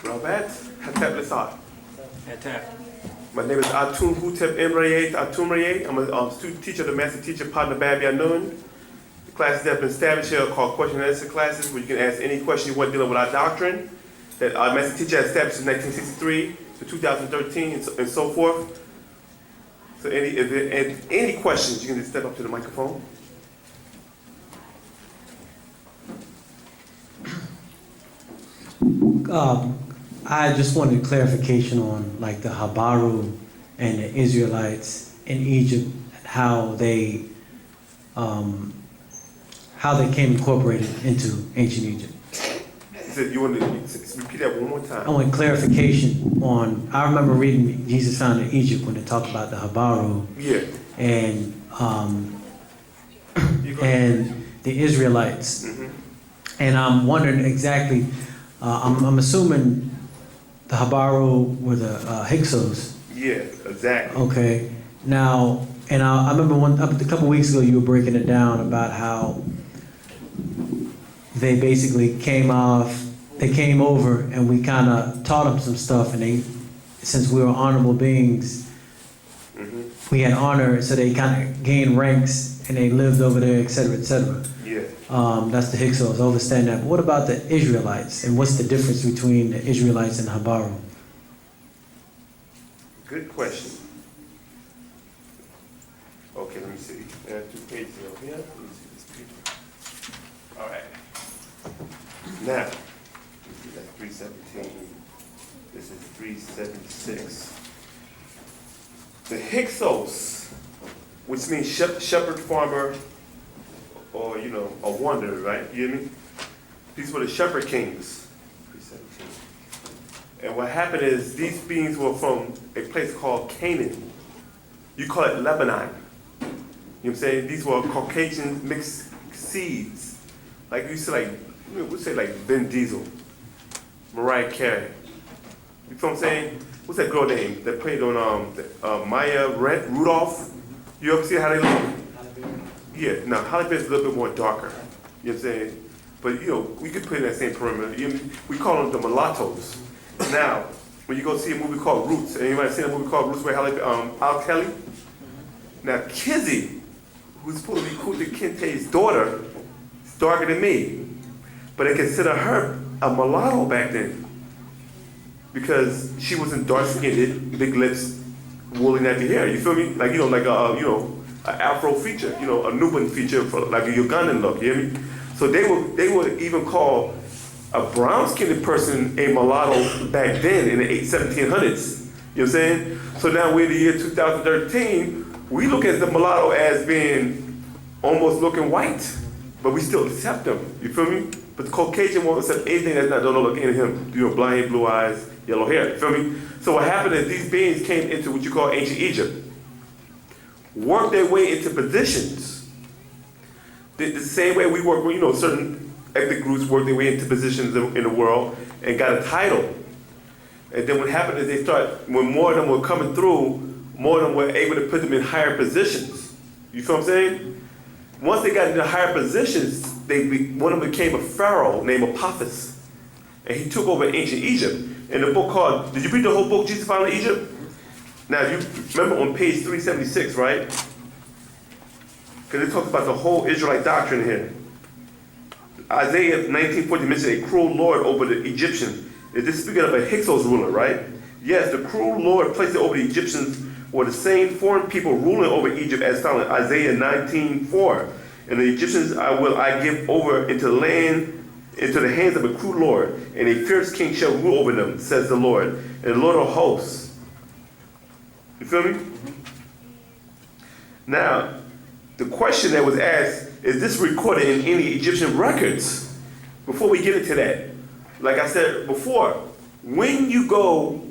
Robert, Hatep Lesat. Hatep. My name is Atun Hutep Emraye Atumraye. I'm a student teacher, the master teacher, partner Babi Anun. The classes that have been established here are called question and answer classes, where you can ask any question you want dealing with our doctrine that our master teacher has established in 1963 to 2013 and so forth. So any questions, you can just step up to the microphone. I just wanted clarification on like the Habaru and the Israelites in Egypt, how they came incorporated into ancient Egypt. You want to repeat that one more time? I want clarification on. I remember reading Jesus Found in Egypt when they talk about the Habaru. Yeah. And the Israelites. Mm-hmm. And I'm wondering exactly. I'm assuming the Habaru were the Hyksos. Yeah, exactly. Okay. Now, and I remember a couple weeks ago you were breaking it down about how they basically came over and we kind of taught them some stuff, and since we were honorable beings, Mm-hmm. we had honor, so they kind of gained ranks and they lived over there, et cetera, et cetera. Yeah. That's the Hyksos, I understand that. But what about the Israelites, and what's the difference between the Israelites and the Habaru? Good question. Okay, let me see. There are 2 pages over here. Let me see this paper. All right. Now, this is at 317. This is 376. The Hyksos, which means shepherd, farmer, or, a wanderer, right? You hear me? These were the shepherd kings. 317. And what happened is these beings were from a place called Canaan. You call it Lebanon. You know what I'm saying? These were Caucasian mixed seeds. Like you say, we say like Vin Diesel, Mariah Carey. You know what I'm saying? What's that girl name that played on Maya Rudolph? You ever see how they look? Yeah, now Halle Berry's a little bit more darker. You know what I'm saying? But we could put in that same perimeter. We call them the mulattoes. Now, when you go see a movie called Roots, and you might have seen a movie called Roots where Al Kelly. Now Kizzy, who's supposed to be Kunta Kinte's daughter, is darker than me. But they consider her a mulatto back then. Because she wasn't dark-skinned, big lips, woolly nappy hair. You feel me? Like an Afro feature, a Nubian feature for like a Ugandan look. You hear me? So they would even call a brown-skinned person a mulatto back then in the 1700s. You know what I'm saying? So now we're in the year 2013. We look at the mulatto as being almost looking white, but we still accept them. You feel me? But the Caucasian won't accept anything that's not don't look like him. Blind hair, blue eyes, yellow hair. You feel me? So what happened is these beings came into what you call ancient Egypt, worked their way into positions. The same way we work, certain ethnic groups work their way into positions in the world and got a title. And then what happened is when more of them were coming through, more of them were able to put them in higher positions. You feel what I'm saying? Once they got into higher positions, one of them became a pharaoh named Apophis. And he took over ancient Egypt. In the book called, did you read the whole book, Jesus Found in Egypt? Now, you remember on page 376, right? Because it talks about the whole Israelite doctrine here. Isaiah 19:40 mentioned a cruel lord over the Egyptians. Is this speaking of a Hyksos ruler, right? Yes, the cruel lord placed it over the Egyptians were the same foreign people ruling over Egypt as found in Isaiah 19:4. And the Egyptians I give over into the hands of a cruel lord, and a fierce king shall rule over them, says the Lord, and the Lord of hosts. You feel me? Now, the question that was asked, is this recorded in any Egyptian records? Before we get into that, like I said before, when you go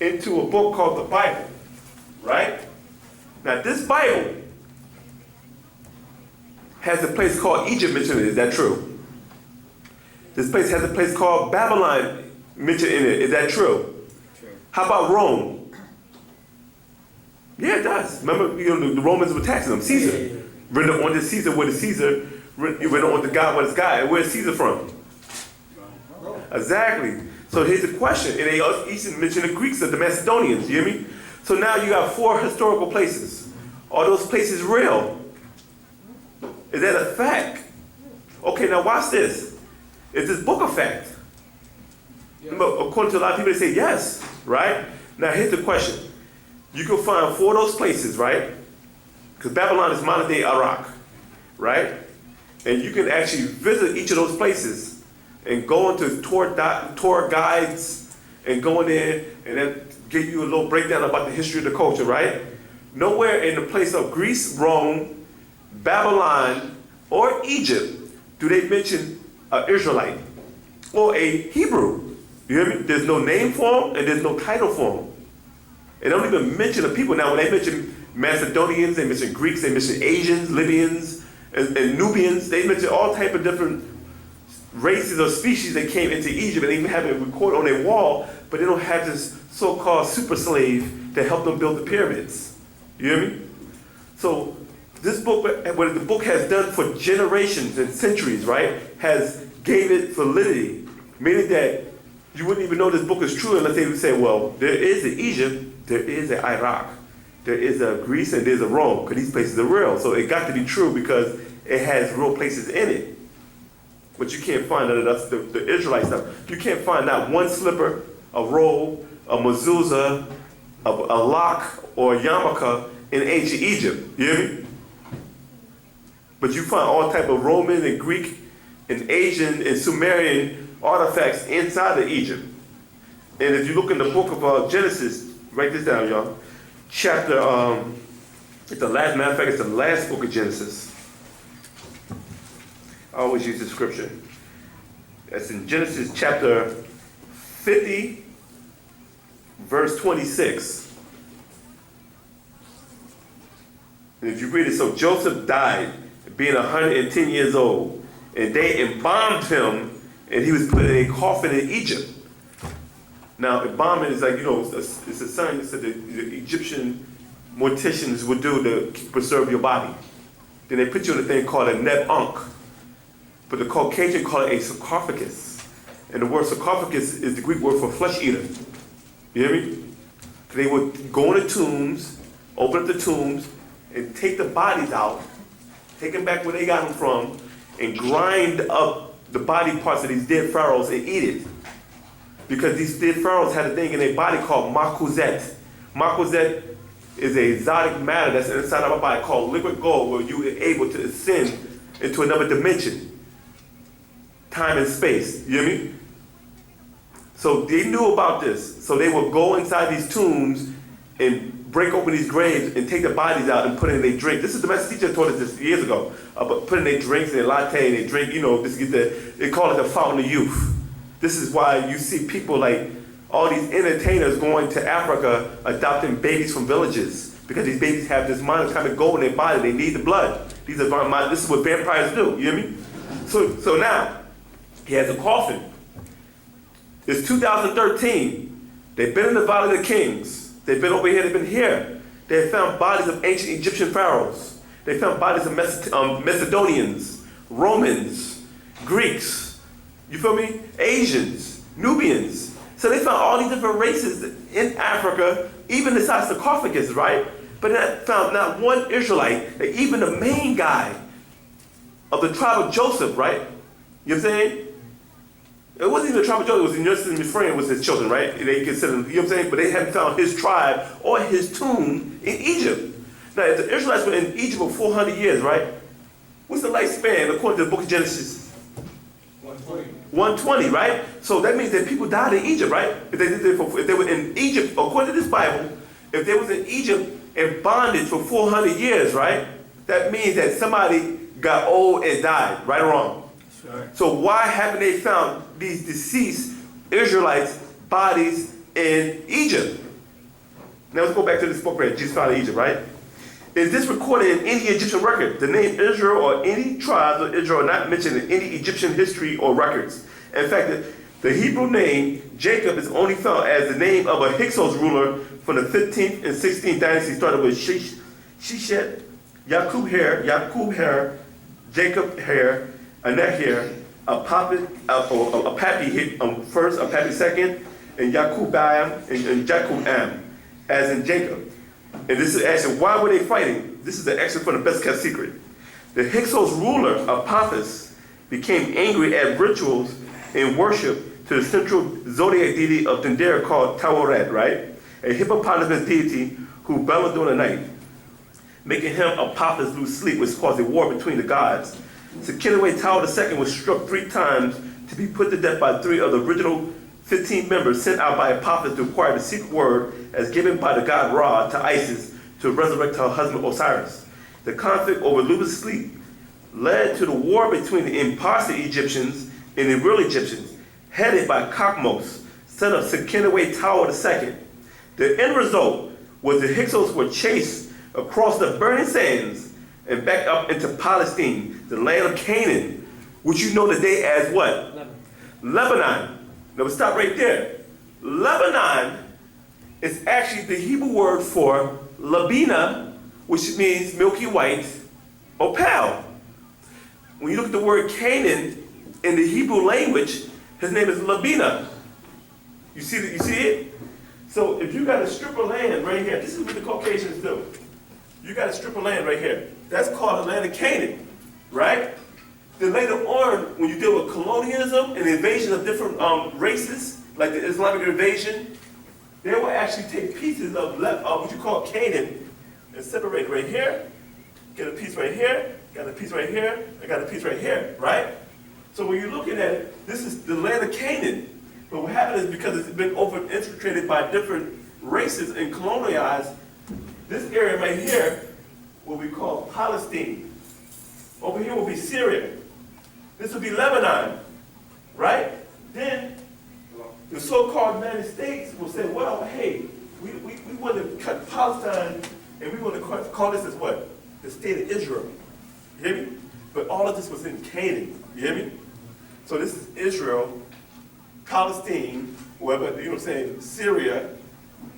into a book called the Bible, right? Now this Bible has a place called Egypt mentioned in it. Is that true? This place has a place called Babylon mentioned in it. Is that true? True. How about Rome? Yeah, it does. Remember, the Romans were taxing them. Caesar. Render unto Caesar what is Caesar. Render unto God what is God. And where's Caesar from? Rome. Exactly. So here's the question, and they also mention the Greeks and the Macedonians, you hear me? So now you got 4 historical places. Are those places real? Is that a fact? Okay, now watch this. Is this book a fact? According to a lot of people, they say yes, right? Now here's the question. You can find 4 of those places, right? Because Babylon is modern day Iraq, right? And you can actually visit each of those places and go into tour guides and go in there and then give you a little breakdown about the history of the culture, right? Nowhere in the place of Greece, Rome, Babylon, or Egypt do they mention an Israelite or a Hebrew. You hear me? There's no name for them and there's no title for them. They don't even mention the people. Now, when they mention Macedonians, they mention Greeks, they mention Asians, Libyans, and Nubians. They mention all type of different races or species that came into Egypt, and they even have it recorded on their wall, but they don't have this so-called super slave to help them build the pyramids. You hear me? So this book, what the book has done for generations and centuries, right, has gave it validity, meaning that you wouldn't even know this book is true unless they would say, well, there is an Egypt, there is an Iraq, there is a Greece, and there's a Rome, because these places are real. So it got to be true because it has real places in it. But you can't find none of the Israelite stuff. You can't find not one slipper, a robe, a mezuzah, a lock, or a yarmulke in ancient Egypt. You hear me? But you find all type of Roman and Greek and Asian and Sumerian artifacts inside of Egypt. And if you look in the book of Genesis, write this down, y'all. Chapter, it's the last, matter of fact, it's the last book of Genesis. I always use this scripture. That's in Genesis chapter 50, verse 26. And if you read it, so Joseph died, being 110 years old, and they embalmed him, and he was put in a coffin in Egypt. Now, embalming is like, it's a sign that the Egyptian morticians would do to preserve your body. Then they put you in a thing called a neb-ankh. But the Caucasian call it a sarcophagus. And the word sarcophagus is the Greek word for flesh eater. You hear me? They would go in the tombs, open up the tombs, and take the bodies out, take them back where they got them from, and grind up the body parts of these dead pharaohs and eat it. Because these dead pharaohs had a thing in their body called makuzet. Makuzet is a exotic matter that's inside of our body called liquid gold, where you are able to ascend into another dimension. Time and space. You hear me? So they knew about this. So they would go inside these tombs and break open these graves and take the bodies out and put in their drink. This is the master teacher taught us this years ago. But put in their drinks and their latte and they drink, they call it the fountain of youth. This is why you see people like all these entertainers going to Africa adopting babies from villages, because these babies have this mind kind of gold in their body. They need the blood. This is what vampires do. You hear me? So now he has a coffin. It's 2013. They've been in the Valley of the Kings. They've been over here. They've been here. They have found bodies of ancient Egyptian pharaohs. They found bodies of Macedonians, Romans, Greeks. You feel me? Asians, Nubians. So they found all these different races in Africa, even inside sarcophagus, right? But they found not one Israelite, even the main guy of the tribe of Joseph, right? You know what I'm saying? It wasn't even the tribe of Joseph, it was Yosef and Ephraim was his children, right? They considered, you know what I'm saying? But they hadn't found his tribe or his tomb in Egypt. Now, if the Israelites were in Egypt for 400 years, right? What's the lifespan according to the book of Genesis? 120, right? So that means that people died in Egypt, right? If they were in Egypt, according to this Bible, if they was in Egypt in bondage for 400 years, right? That means that somebody got old and died, right or wrong? Sure. So why haven't they found these deceased Israelites' bodies in Egypt? Now let's go back to this book right, Jesus found in Egypt, right? Is this recorded in any Egyptian record? The name Israel or any tribes of Israel are not mentioned in any Egyptian history or records. In fact, the Hebrew name Jacob is only found as the name of a Hyksos ruler from the 15th and 16th dynasty, started with Sheshet, Jacob Her, Jacob Her, Anek Her, a Papi first, a Papi second, and Yakubam and Jakubam, as in Jacob. And this is actually, why were they fighting? This is an extra from the best kept secret. The Hyksos ruler, Apophis, became angry at rituals and worship to the central zodiac deity of Dendera called Tawaret, right? A hippopotamus deity who bellowed during the night, making him Apophis lose sleep, which caused a war between the gods. Sekenaway-Tower II was struck 3 times to be put to death by 3 of the original 15 members sent out by Apophis to acquire the secret word as given by the god Ra to Isis to resurrect her husband Osiris. The conflict over Luba's sleep led to the war between the imposter Egyptians and the real Egyptians, headed by Kakmos, son of Sekenaway-Tower II. The end result was the Hyksos were chased across the burning sands and back up into Palestine, the land of Canaan, which you know today as what? Lebanon. Now we stop right there. Lebanon is actually the Hebrew word for Labina, which means milky white or pale. When you look at the word Canaan in the Hebrew language, his name is Labina. You see it? So if you got a strip of land right here, this is what the Caucasians do. You got a strip of land right here. That's called the land of Canaan, right? Then later on, when you deal with colonialism and invasion of different races, like the Islamic invasion, they will actually take pieces of what you call Canaan and separate it right here, get a piece right here, got a piece right here, I got a piece right here, right? So when you're looking at it, this is the land of Canaan. But what happened is because it's been over-infiltrated by different races and colonialized, this area right here, what we call Palestine. Over here will be Syria. This will be Lebanon, right? Then the so-called United States will say, well, hey, we want to cut Palestine and we want to call this as what? The state of Israel. You hear me? But all of this was in Canaan. You hear me? So this is Israel, Palestine, whatever, you know what I'm saying, Syria,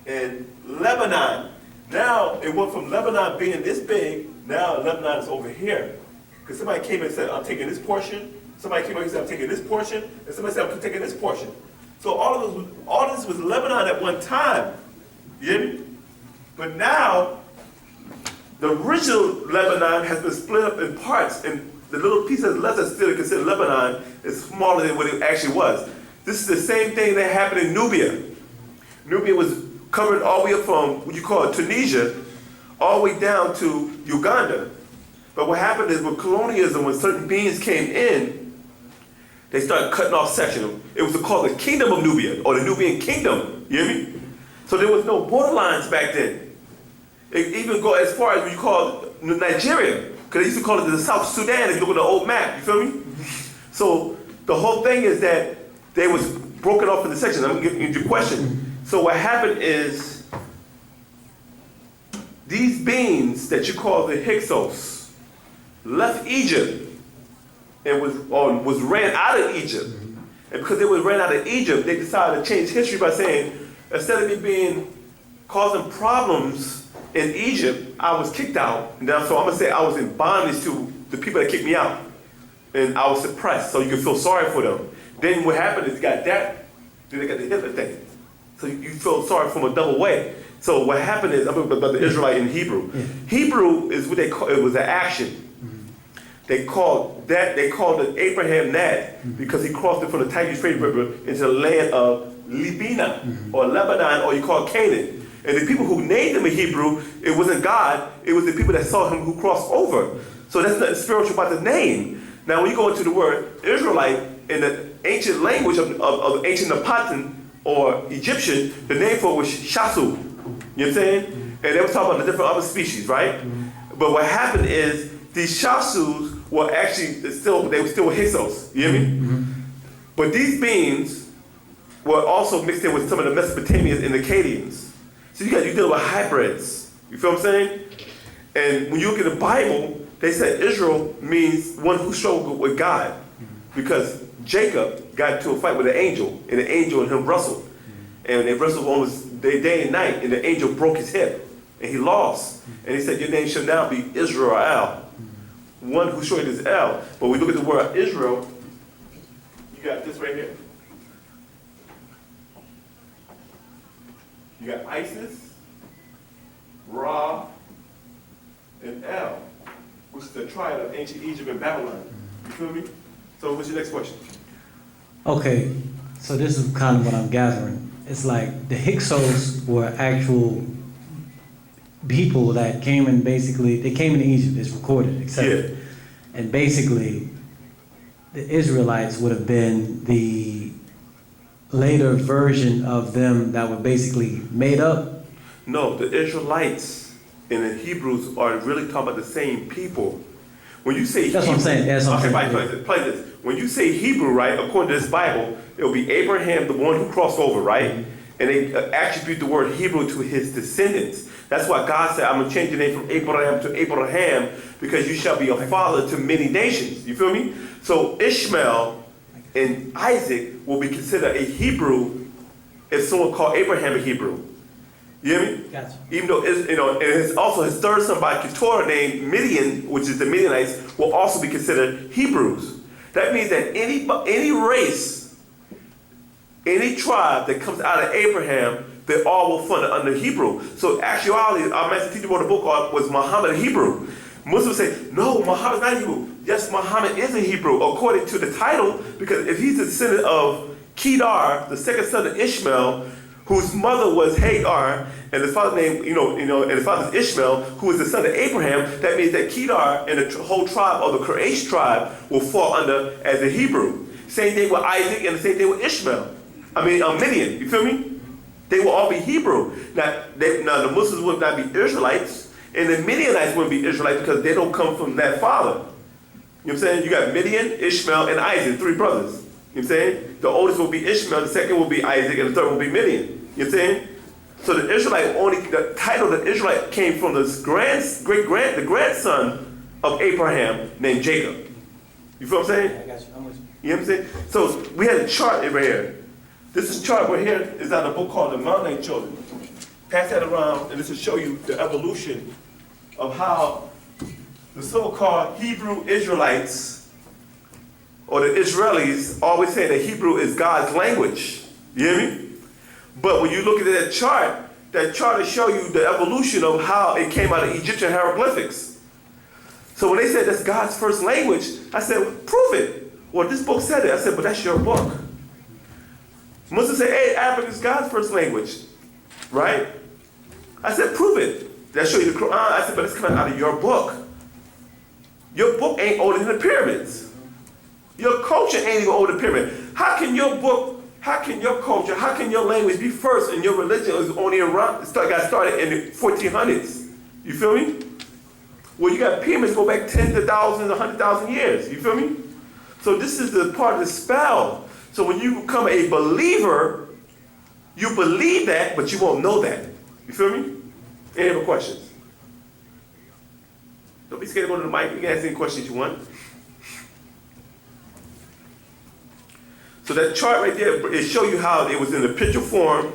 and Lebanon. Now, it went from Lebanon being this big, now Lebanon is over here. Because somebody came and said, I'm taking this portion. Somebody came and said, I'm taking this portion. And somebody said, I'm taking this portion. So all this was Lebanon at one time. You hear me? But now, the original Lebanon has been split up in parts, and the little piece that's left that's still considered Lebanon is smaller than what it actually was. This is the same thing that happened in Nubia. Nubia was covered all the way up from what you call Tunisia, all the way down to Uganda. But what happened is with colonialism, when certain beings came in, they started cutting off sections. It was called the Kingdom of Nubia, or the Nubian Kingdom. You hear me? So there was no borderlines back then. It even go as far as what you call Nigeria, because they used to call it the South Sudan if you look at the old map. You feel me? So the whole thing is that they was broken off in the sections. I'm getting into your question. So what happened is these beings that you call the Hyksos left Egypt and was ran out of Egypt. And because they were ran out of Egypt, they decided to change history by saying, instead of me being causing problems in Egypt, I was kicked out. And so I'm gonna say I was in bondage to the people that kicked me out. And I was suppressed, so you can feel sorry for them. Then what happened is you got that, then they got the Hitler thing. So you feel sorry from a double way. So what happened is, I'm talking about the Israelite in Hebrew. Hebrew is what they call, it was an action. They called it Abraham Nad because he crossed it from the Tigris River into the land of Libina, or Lebanon, or you call it Canaan. And the people who named him in Hebrew, it wasn't God, it was the people that saw him who crossed over. So that's nothing spiritual about the name. Now when you go into the word Israelite, in the ancient language of ancient Napatan or Egyptian, the name for it was Shasu. You know what I'm saying? And they were talking about the different other species, right? But what happened is these Shasus were actually still Hyksos. You hear me? But these beings were also mixed in with some of the Mesopotamians and the Akkadians. So you deal with hybrids. You feel what I'm saying? And when you look at the Bible, they said Israel means one who struggled with God. Because Jacob got into a fight with an angel, and the angel and him wrestled. And they wrestled almost day and night, and the angel broke his hip, and he lost. And he said, your name shall now be Israel. One who showed is El. But we look at the word Israel, you got this right here. You got Isis, Ra, and El, which is the triad of ancient Egypt and Babylon. You feel me? So what's your next question? Okay, so this is kind of what I'm gathering. It's like the Hyksos were actual people that came in basically, they came into Egypt, it's recorded, etc. Yeah. And basically, the Israelites would have been the later version of them that were basically made up. No, the Israelites and the Hebrews are really talking about the same people. When you say That's what I'm saying. That's what I'm okay, saying. play this. When you say Hebrew, right, according to this Bible, it will be Abraham, the one who crossed over, right? Mm-hmm. And they attribute the word Hebrew to his descendants. That's why God said, I'm going to change your name from Abraham to Abraham because you shall be a father to many nations. You feel me? So Ishmael and Isaac will be considered a Hebrew if someone called Abraham a Hebrew. You hear me? Gotcha. Even though, and also his third son by Keturah named Midian, which is the Midianites, will also be considered Hebrews. That means that any race, any tribe that comes out of Abraham, they all will fall under Hebrew. So actuality, our master teacher wrote a book called Was Muhammad a Hebrew? Muslims say, no, Muhammad's not Hebrew. Yes, Muhammad is a Hebrew, according to the title, because if he's a descendant of Kedar, the second son of Ishmael, whose mother was Hagar, and the father name, and the father is Ishmael, who is the son of Abraham, that means that Kedar and the whole tribe, or the Quraysh tribe, will fall under as a Hebrew. Same thing with Isaac, and the same thing with Ishmael. Midian, you feel me? They will all be Hebrew. Now the Muslims would not be Israelites, and the Midianites wouldn't be Israelites because they don't come from that father. You know what I'm saying? You got Midian, Ishmael, and Isaac, three brothers. You know what I'm saying? The oldest will be Ishmael, the second will be Isaac, and the third will be Midian. You know what I'm saying? So the Israelite the title of the Israelite came from the grandson of Abraham named Jacob. You feel what I'm saying? I got you. I'm with you. You know what I'm saying? So we had a chart right here. This is chart right here is out of a book called The Mountain Children. Pass that around, and this will show you the evolution of how the so-called Hebrew Israelites, or the Israelis, always say that Hebrew is God's language. You hear me? But when you look at that chart will show you the evolution of how it came out of Egyptian hieroglyphics. So when they said that's God's first language, I said, well, prove it. Well, this book said it. I said, but that's your book. Muslims say, hey, Arabic is God's first language, right? I said, prove it. That show you the Quran. I said, but it's coming out of your book. Your book ain't older than the pyramids. Your culture ain't even older than the pyramid. How can your book, how can your culture, how can your language be first and your religion is only around, got started in the 1400s? You feel me? Well, you got pyramids go back tens of thousands, 100,000 years. You feel me? So this is the part of the spell. So when you become a believer, you believe that, but you won't know that. You feel me? Any other questions? Don't be scared to go to the mic. You can ask any questions you want. So that chart right there, it shows you how it was in the picture form,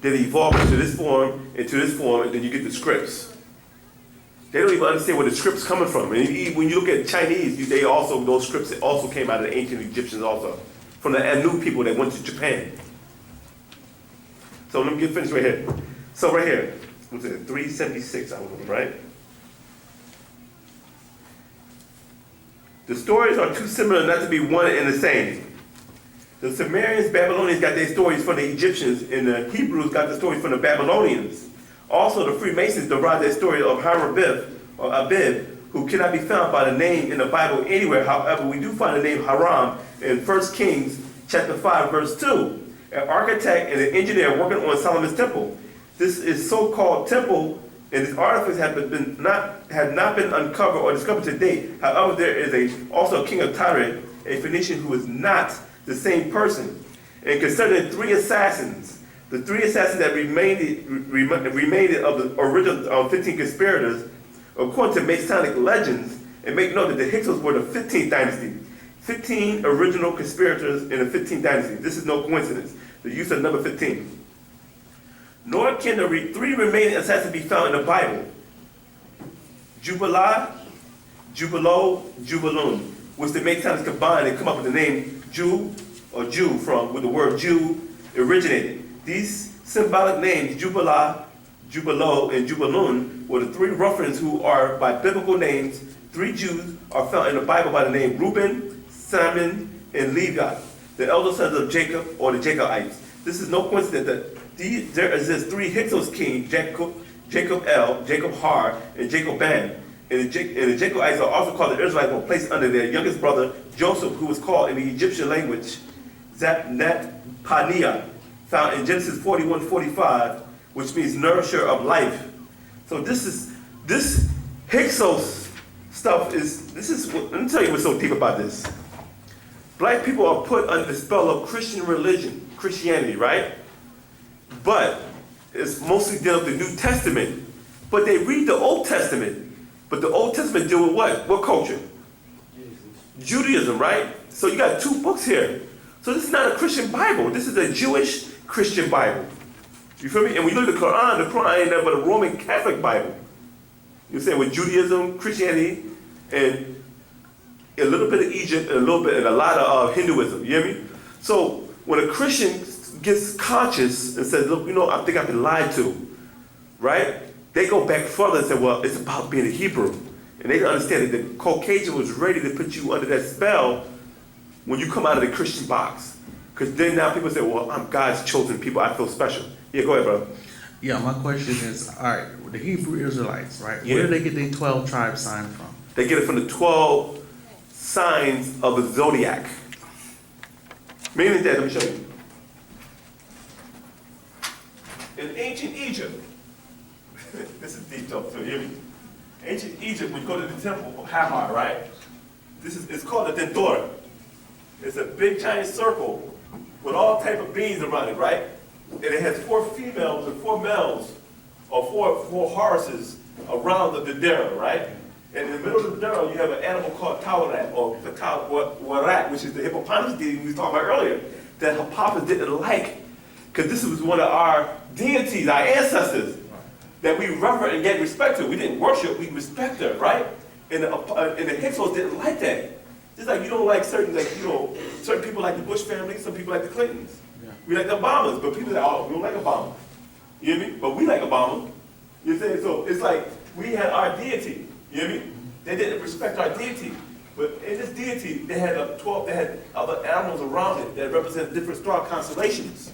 then it evolved into this form, and then you get the scripts. They don't even understand where the script's coming from. And when you look at Chinese, those scripts also came out of the ancient Egyptians also, from the Anu people that went to Japan. So let me get finished right here. So right here, what's it, 376, I was on, right? The stories are too similar not to be one and the same. The Sumerians, Babylonians got their stories from the Egyptians, and the Hebrews got the stories from the Babylonians. Also, the Freemasons derived their story of Harabib, or Abib, who cannot be found by the name in the Bible anywhere. However, we do find the name Haram in 1 Kings chapter 5, verse 2. An architect and an engineer working on Solomon's temple. This is so-called temple, and its artifacts have not been uncovered or discovered to date. However, there is also a king of Tyre, a Phoenician who is not the same person. And concerning three assassins, the three assassins that remained of the original 15 conspirators, according to Masonic legends, and make note that the Hyksos were the 15th dynasty. 15 original conspirators in the 15th dynasty. This is no coincidence. The use of number 15. Nor can the three remaining assassins be found in the Bible. Jubilah, Jubilo, Jubilun, which the Masonics combined and come up with the name or Jew from, where the word Jew originated. These symbolic names, Jubilah, Jubilo, and Jubilun, were the three references who are by biblical names. Three Jews are found in the Bible by the name Reuben, Simon, and Levi, the elder sons of Jacob, or the Jacobites. This is no coincidence that there exists three Hyksos kings, Jacob El, Jacob Har, and Jacob Ban. And the Jacobites are also called the Israelites, were placed under their youngest brother, Joseph, who was called in the Egyptian language, Zapnat-Paneah, found in Genesis 41:45, which means nourisher of life. So this Hyksos stuff let me tell you what's so deep about this. Black people are put under the spell of Christian religion, Christianity, right? But it's mostly dealing with the New Testament. But they read the Old Testament. But the Old Testament deal with what? What culture? Judaism, right? So you got two books here. So this is not a Christian Bible. This is a Jewish Christian Bible. You feel me? And when you look at the Quran ain't nothing but a Roman Catholic Bible. You know what I'm saying? With Judaism, Christianity, and a little bit of Egypt, and a lot of Hinduism. You hear me? So when a Christian gets conscious and says, look, I think I've been lied to, right? They go back further and say, well, it's about being a Hebrew. And they understand that the Caucasian was ready to put you under that spell when you come out of the Christian box. Because then now people say, well, I'm God's chosen people. I feel special. Yeah, go ahead, brother. Yeah, my question is, all right, the Hebrew Israelites, right? Yeah. Where do they get their 12 tribe sign from? They get it from the 12 signs of the zodiac. Meaning that, let me show you. In ancient Egypt, this is deep though, so hear me. Ancient Egypt, when you go to the temple of Hathor, right? It's called a dentor. It's a big giant circle with all type of beings around it, right? And it has 4 females and 4 males, or four horses around the dendera, right? And in the middle of the dendera, you have an animal called Tawarat, or Warat, which is the hippopotamus deity we was talking about earlier, that Hippopotamus didn't like, because this was one of our deities, our ancestors, that we reverence and get respect to. We didn't worship, we respect her, right? And the Hyksos didn't like that. Just like you don't like certain people like the Bush family, some people like the Clintons. Yeah. We like the Obamas, but people say, oh, we don't like Obama. You hear me? But we like Obama. You know what I'm saying? So it's like we had our deity. You hear me? They didn't respect our deity. But in this deity, they had other animals around it that represent different star constellations.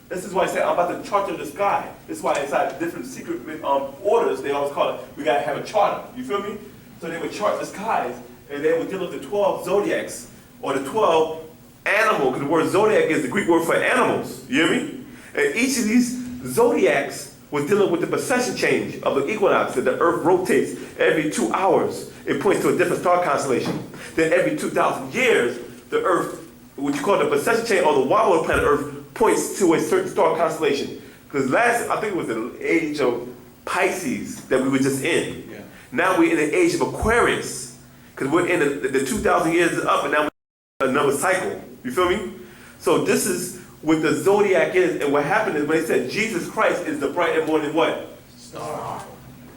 This is why I say I'm about to charter the sky. This is why inside different secret orders, they always call it, we gotta have a charter. You feel me? So they would chart the skies, and they would deal with the 12 zodiacs, or the 12 animals, because the word zodiac is the Greek word for animals. You hear me? And each of these zodiacs was dealing with the precession change of the equinox, that the earth rotates every 2 hours. It points to a different star constellation. Then every 2,000 years, the earth, what you call the precession change, or the wobble of the planet Earth, points to a certain star constellation. Because I think it was the age of Pisces that we were just in. Yeah. Now we're in the age of Aquarius. Because we're in the 2,000 years is up, and now we're in another cycle. You feel me? So this is what the zodiac is, and what happened is when they said Jesus Christ is the bright and morning what? Star.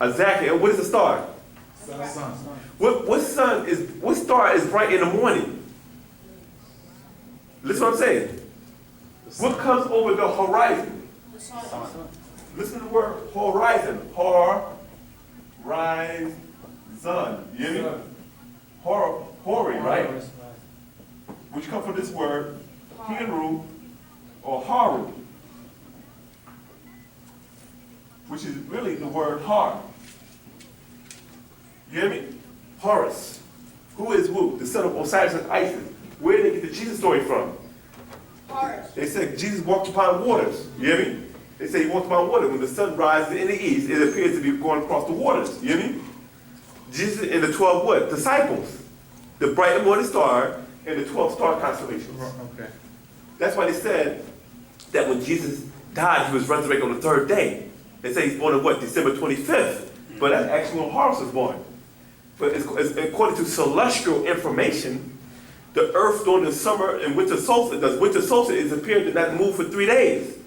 Exactly. And what is a star? Sun. What star is bright in the morning? Listen what I'm saying. What comes over the horizon? The sun. Listen to the word horizon. Horizon. You hear me? Hori, right? Which come from this word, Hinru, or Haru, which is really the word Har. You hear me? Horus. Who is Wu? The son of Osiris and Isis. Where did they get the Jesus story from? Horus. They said Jesus walked upon waters. You hear me? They say he walked upon water. When the sun rises in the east, it appears to be going across the waters. You hear me? Jesus and the 12 what? Disciples. The bright and morning star and the 12 star constellations. Okay. That's why they said that when Jesus died, he was resurrected on the 3rd day. They say he's born on what? December 25th. But that's actually when Horus was born. But according to celestial information, the earth during the summer and winter solstice, is a period that not move for 3 days.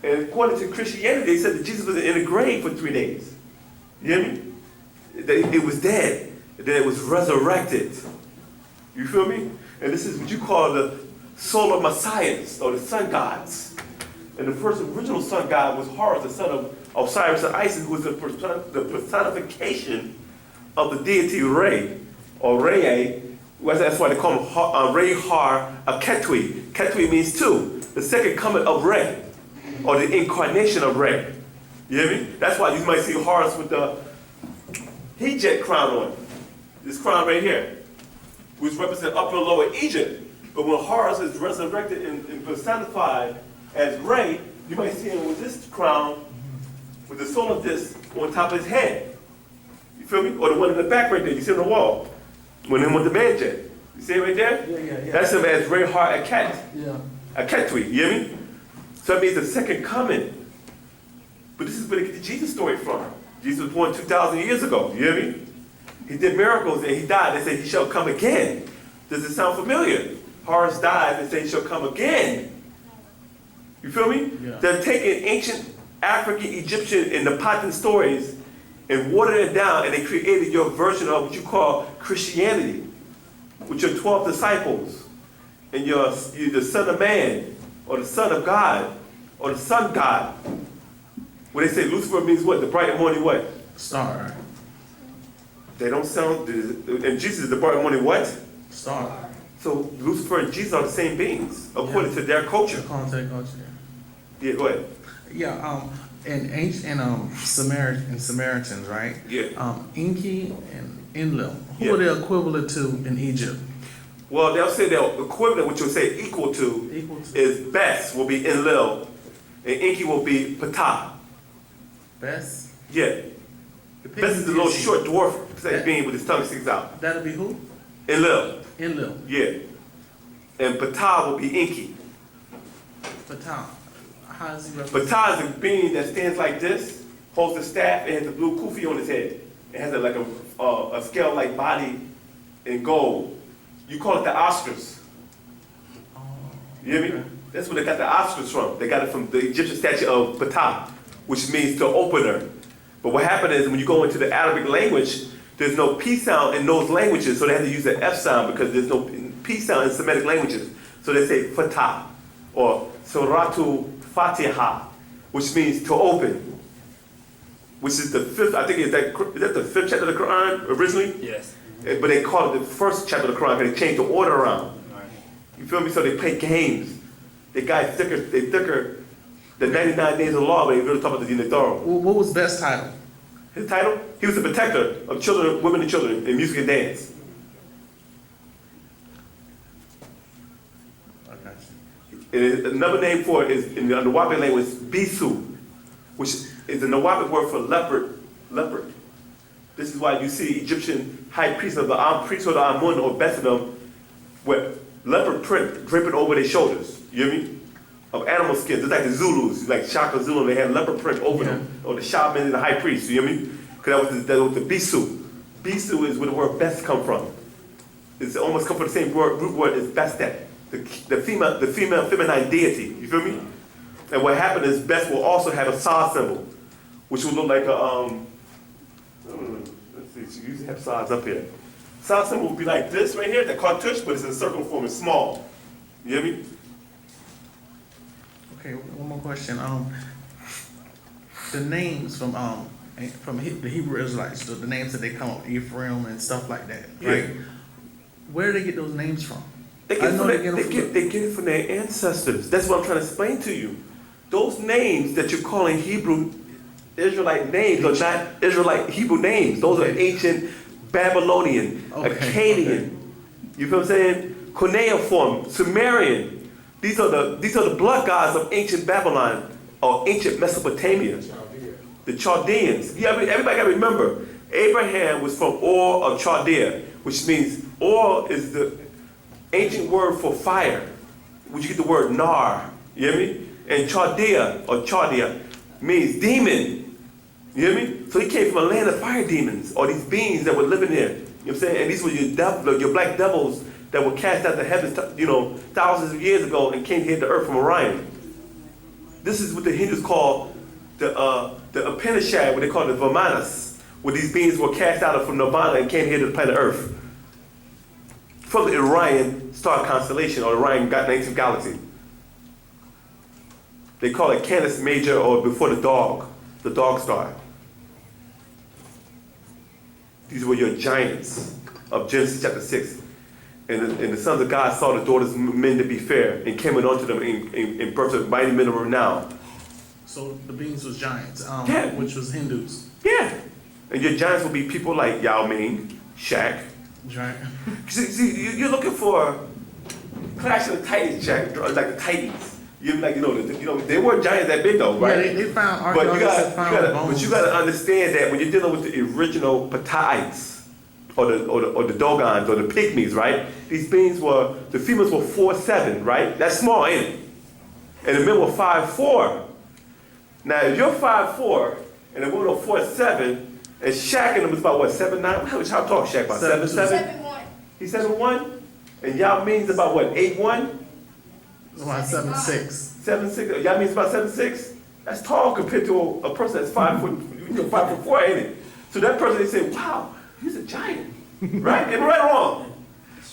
And according to Christianity, they said that Jesus was in the grave for 3 days. You hear me? It was dead, and then it was resurrected. You feel me? And this is what you call solar messiahs, or the sun gods. And the first original sun god was Horus, the son of Osiris and Isis, who was the personification of the deity Re, or Re. That's why they call him Re Har Aketui. Ketui means two, the second coming of Re, or the incarnation of Re. You hear me? That's why you might see Horus with the Hijab crown on. This crown right here, which represents Upper and Lower Egypt. But when Horus is resurrected and personified as Re, you might see him with this crown, with the solar disc on top of his head. You feel me? Or the one in the back right there, you see on the wall. When him with the man jet. You see it right there? Yeah. That's him as Re Har Aket. Yeah. Aketui, you hear me? So that means the second coming. But this is where they get the Jesus story from. Jesus was born 2,000 years ago, you hear me? He did miracles and he died. They say he shall come again. Does it sound familiar? Horus died and say he shall come again. You feel me? Yeah. They're taking ancient African, Egyptian, and Napatan stories and watered it down, and they created your version of what you call Christianity, with your 12 disciples, and you're the Son of Man, or the Son of God, or the Sun God. When they say Lucifer means what? The bright morning what? Star. They don't sound, and Jesus is the bright morning what? Star. So Lucifer and Jesus are the same beings, according to their culture. Contact culture. Yeah, go ahead. Yeah, in ancient Samaritans, right? Yeah. Enki and Enlil, who Yeah. are they equivalent to in Egypt? Well, they'll say they're equivalent, which you'll say equal to, is Bes will be Enlil, and Enki will be Ptah. Best? Yeah. Bes is the little short dwarf being with his tongue sticks out. That'll be who? Enlil. Enlil. Yeah. And Ptah will be Enki. Ptah. How is he represented? Ptah is a being that stands like this, holds the staff, and has the blue kufi on his head. It has a scale-like body in gold. You call it the Oscars. You hear me? Okay. That's where they got the Oscars from. They got it from the Egyptian statue of Ptah, which means to opener. But what happened is when you go into the Arabic language, there's no P sound in those languages, so they had to use the F sound because there's no P sound in Semitic languages. So they say Fatah, or Suratu Fatiha, which means to open, which is the fifth, I think is that the fifth chapter of the Quran originally? Yes. But they call it the first chapter of the Quran because they changed the order around. Right. You feel me? So they play games. They thicker than 99 Days of Law, but they really talk about the Deen Thorough. What was best title? His title? He was the protector of children, women and children in music and dance. I got you. And another name for it is, in the Nuwaupu language, Bisu, which is the Nuwaupu word for leopard. This is why you see Egyptian high priests of the priesthood of Amun or Bethlehem with leopard print draping over their shoulders. You hear me? Of animal skins. Just like the Zulus, like Shaka Zulu, they had leopard print over them. Or the shaman and the high priest, you hear me? Because that was the Bisu. Bisu is where the word best come from. It's almost come from the same root word as Bestet, the female feminine deity. You feel me? And what happened is Best will also have a Sa symbol, which will look like a let's see, you usually have Sa's up here. Sa symbol would be like this right here, the cartouche, but it's in circle form, it's small. You hear me? Okay, one more question. The names from the Hebrew Israelites, the names that they come up, Ephraim and stuff like that, right? Yeah. Where do they get those names from? They get it from their ancestors. That's what I'm trying to explain to you. Those names that you're calling Hebrew Israelite names are not Israelite Hebrew names. Those are ancient Babylonian, Akkadian. You feel what I'm saying? Cuneiform, Sumerian. These are the blood gods of ancient Babylon or ancient Mesopotamia. The Chaldeans. Yeah, everybody got to remember, Abraham was from Ur of Chaldea, which means Ur is the ancient word for fire, which you get the word nar. You hear me? And Chaldea or Chaldea means demon. You hear me? So he came from a land of fire demons, or these beings that were living there. You know what I'm saying? And these were your black devils that were cast out the heavens, thousands of years ago and came here to earth from Orion. This is what the Hindus call the Upanishad, what they call the Vamanas, where these beings were cast out from Nirvana and came here to the planet Earth. from the Orion star constellation, or Orion 19th galaxy. They call it Canis Major, or before the dog star. These were your giants of Genesis chapter 6. And the sons of God saw the daughters of men to be fair, and came unto them in birth of mighty men of renown. So the beings was giants, Yeah. which was Hindus. Yeah. And your giants will be people like Yao Ming, Shaq. Giant. See, you're looking for Clash of the Titans, Jack, like the Titans. You're like, they weren't giants that big though, right? Yeah, they found But archaeologists that found bones. but you gotta understand that when you're dealing with the original Pt.1s, or the Dogons, or the Pygmies, right? These beings the females were 4'7", right? That's small, ain't it? And the men were 5'4". Now, if you're 5'4", and the women are 4'7", and Shaq and them is about what, 7'9"? How tall Shaq? About 7'7"? 7'1". He's 7'1", and Yao Ming's about what, 8'1"? About 7'6". 7'6". Yao Ming's about 7'6". That's tall compared to a person that's 5'4", ain't it? So that person, they say, wow, he's a giant, right? Am I right or wrong?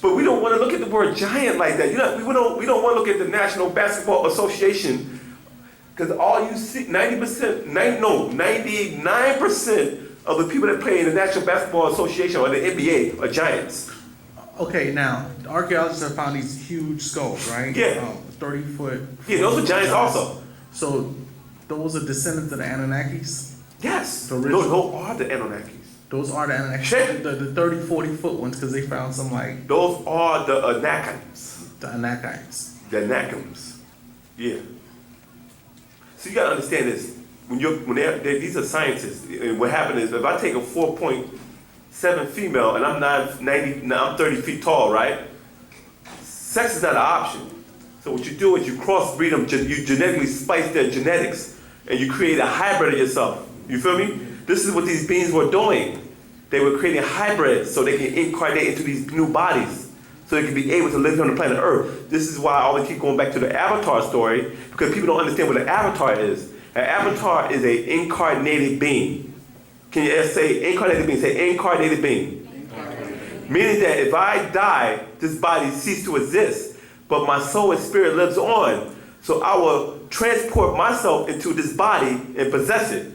But we don't want to look at the word giant like that. We don't want to look at the National Basketball Association, because all you see, 99% of the people that play in the National Basketball Association or the NBA are giants. Okay, now, the archaeologists have found these huge skulls, right? Yeah. 30-foot. Yeah, those are giants also. So those are descendants of the Anunnakis? Yes, The those original- are the Anunnakis. Those are the Anunnakis. Check. The 30, 40-foot ones, because they found some like Those are the Anakims. the Anakites. The Anakims. Yeah. So you gotta understand this. These are scientists, and what happened is, if I take a 4.7 female and I'm 30 feet tall, right? Sex is not an option. So what you do is you crossbreed them, you genetically spice their genetics, and you create a hybrid of yourself. You feel me? This is what these beings were doing. They were creating hybrids so they can incarnate into these new bodies, so they can be able to live on the planet Earth. This is why I always keep going back to the Avatar story, because people don't understand what an Avatar is. An Avatar is an incarnated being. Can you say incarnated being? Say incarnated being. Meaning that if I die, this body ceases to exist, but my soul and spirit lives on. So I will transport myself into this body and possess it.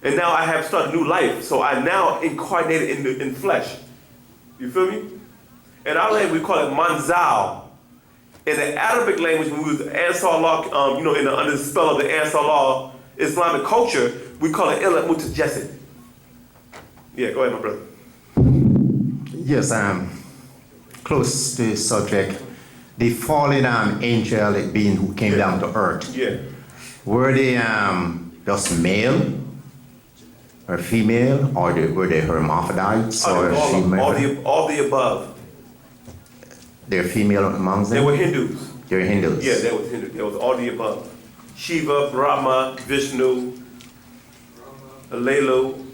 And now I have started a new life. So I now incarnated in flesh. You feel me? In our language, we call it manzal. In the Arabic language, when we use Ansar law, under the spell of the Ansar law Islamic culture, we call it ilat mutajasid. Yeah, go ahead, my brother. Yes, close to the subject. The fallen angelic being who came down to earth. Yeah. Were they just male or female, or were they hermaphrodites or female? All the above. They're female amongst them? They were Hindus. They're Hindus. Yeah, that was Hindu. That was all the above. Shiva, Brahma, Vishnu, Alelu,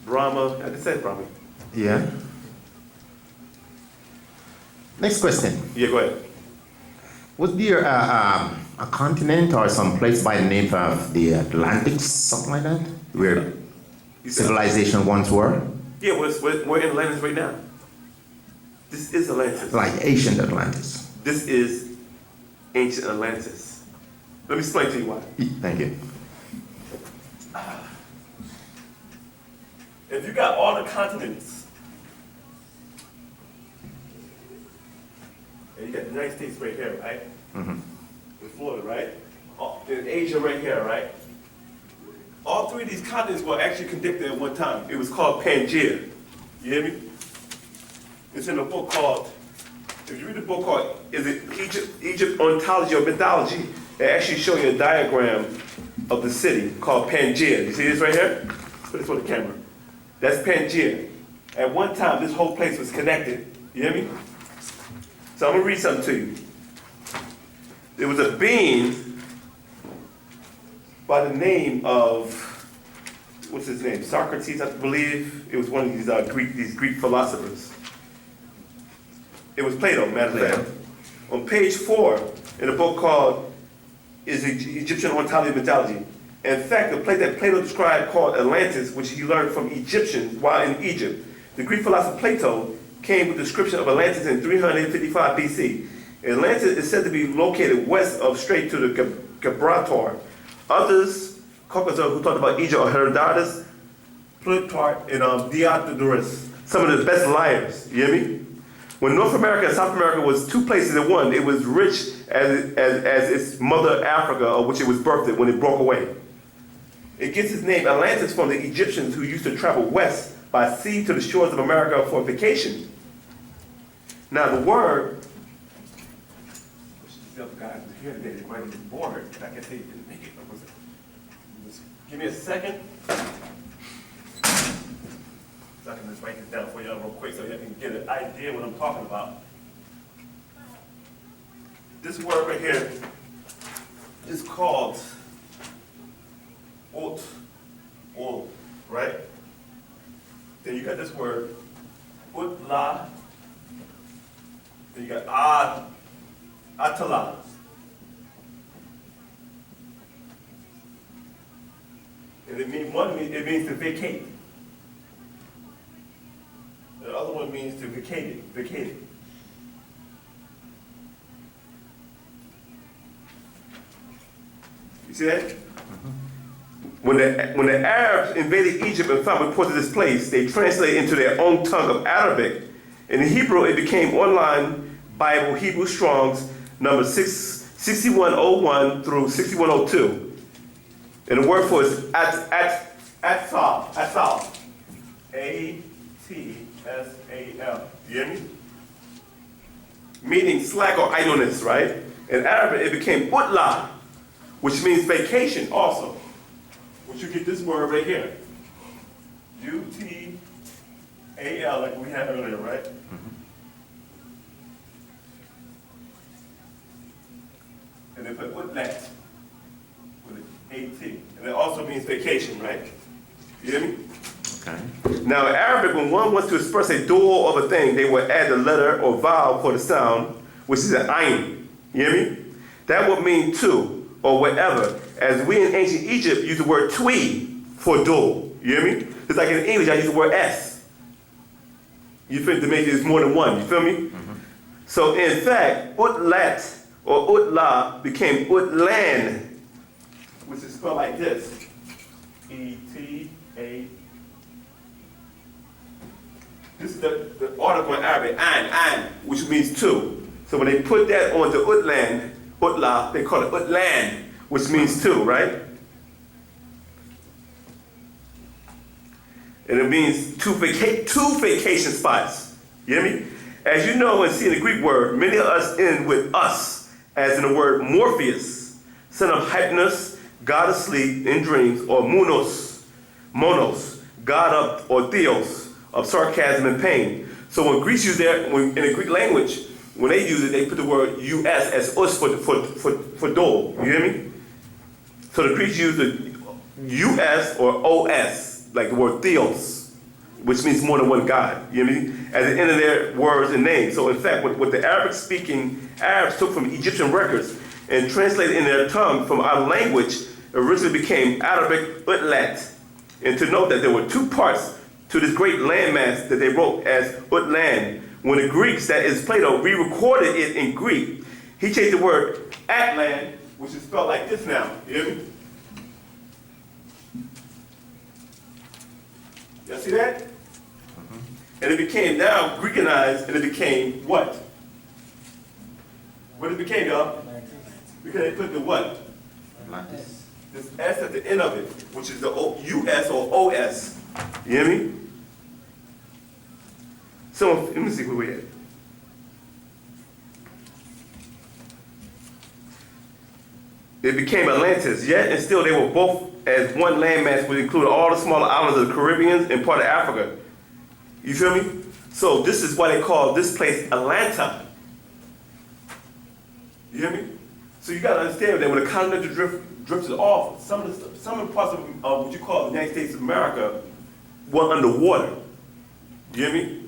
Brahma. I just said Brahma. Yeah. Next question. Yeah, go ahead. Was there a continent or some place by the name of the Atlantis, something like that, where civilization once were? Yeah, we're in Atlantis right now. This is Atlantis. Like ancient Atlantis. This is ancient Atlantis. Let me explain to you why. Thank you. If you got all the continents, and you got the United States right here, right? Mm-hmm. With Florida, right? In Asia right here, right? All three of these continents were actually connected at one time. It was called Pangea. You hear me? It's in a book called, if you read the book called, is it Egypt Ontology or Mythology? They actually show you a diagram of the city called Pangea. You see this right here? Put this on the camera. That's Pangea. At one time, this whole place was connected. You hear me? So I'm gonna read something to you. There was a being by the name of, what's his name? Socrates, I believe. It was one of these Greek philosophers. It was Plato, matter of fact. On page 4, in a book called Is Egyptian Ontology Mythology. In fact, the place that Plato described called Atlantis, which he learned from Egyptians while in Egypt. The Greek philosopher Plato came with the description of Atlantis in 355 BC. Atlantis is said to be located west of Strait to the Gibraltar. Others, Caucasus, who talked about Egypt, are Herodotus, Plutarch, and Diodorus, some of the best liars. You hear me? When North America and South America was two places in one, it was rich as its mother Africa, of which it was birthed when it broke away. It gets its name Atlantis from the Egyptians who used to travel west by sea to the shores of America for vacation. Now the word, the other guys were here today, they might be bored. I guess they didn't make it. Give me a second. So I can just write this down for y'all real quick so you can get an idea of what I'm talking about. This word right here is called ot, right? Then you got this word, utla. Then you got atala. And it means to vacate. The other one means to vacate it. You see that? When the Arabs invaded Egypt and found reports of this place, they translated into their own tongue of Arabic. In Hebrew, it became online Bible, Hebrew Strong's number 6101 through 6102. And the word for it is atsal. A-T-S-A-L. You hear me? Meaning slack or idleness, right? In Arabic, it became utla, which means vacation also. Which you get this word right here. U-T-A-L, like we had earlier, right? And they put utlat with an A-T. And it also means vacation, right? You hear me? Okay. Now in Arabic, when one wants to express a dual of a thing, they would add the letter or vowel for the sound, which is an ayin. You hear me? That would mean two, or whatever. As we in ancient Egypt use the word twi for dual. You hear me? It's like in English, I use the word s. You feel to make it more than one. You feel me? So in fact, utlat or utla became utlan, which is spelled like this. E-T-A. This is the article in Arabic, an, which means two. So when they put that onto utla, they call it utlan, which means two, right? And it means two vacation spots. You hear me? As you know and see in the Greek word, many of us end with us, as in the word Morpheus, son of Hypnus, god of sleep in dreams, or monos, god of, or theos, of sarcasm and pain. So when Greeks use that, in the Greek language, when they use it, they put the word us as us for dole. You hear me? So the Greeks use the us or os, like the word theos, which means more than one god. You hear me? At the end of their words and names. So in fact, what the Arabic-speaking Arabs took from Egyptian records and translated in their tongue from our language, originally became Arabic utlat. And to note that there were two parts to this great landmass that they wrote as Utlan. When the Greeks, that is Plato, re-recorded it in Greek, he changed the word Atlan, which is spelled like this now. You hear me? Y'all see that? And it became now Greekanized, and it became what? What it became, y'all? Because they put the what? Atlantis. This S at the end of it, which is the US or OS. You hear me? So, let me see where we at. It became Atlantis, yet and still they were both as one landmass, which included all the smaller islands of the Caribbean and part of Africa. You feel me? So this is why they call this place Atlanta. You hear me? So you got to understand that when the continental drifted off, some of the parts of what you call the United States of America were underwater. You hear me?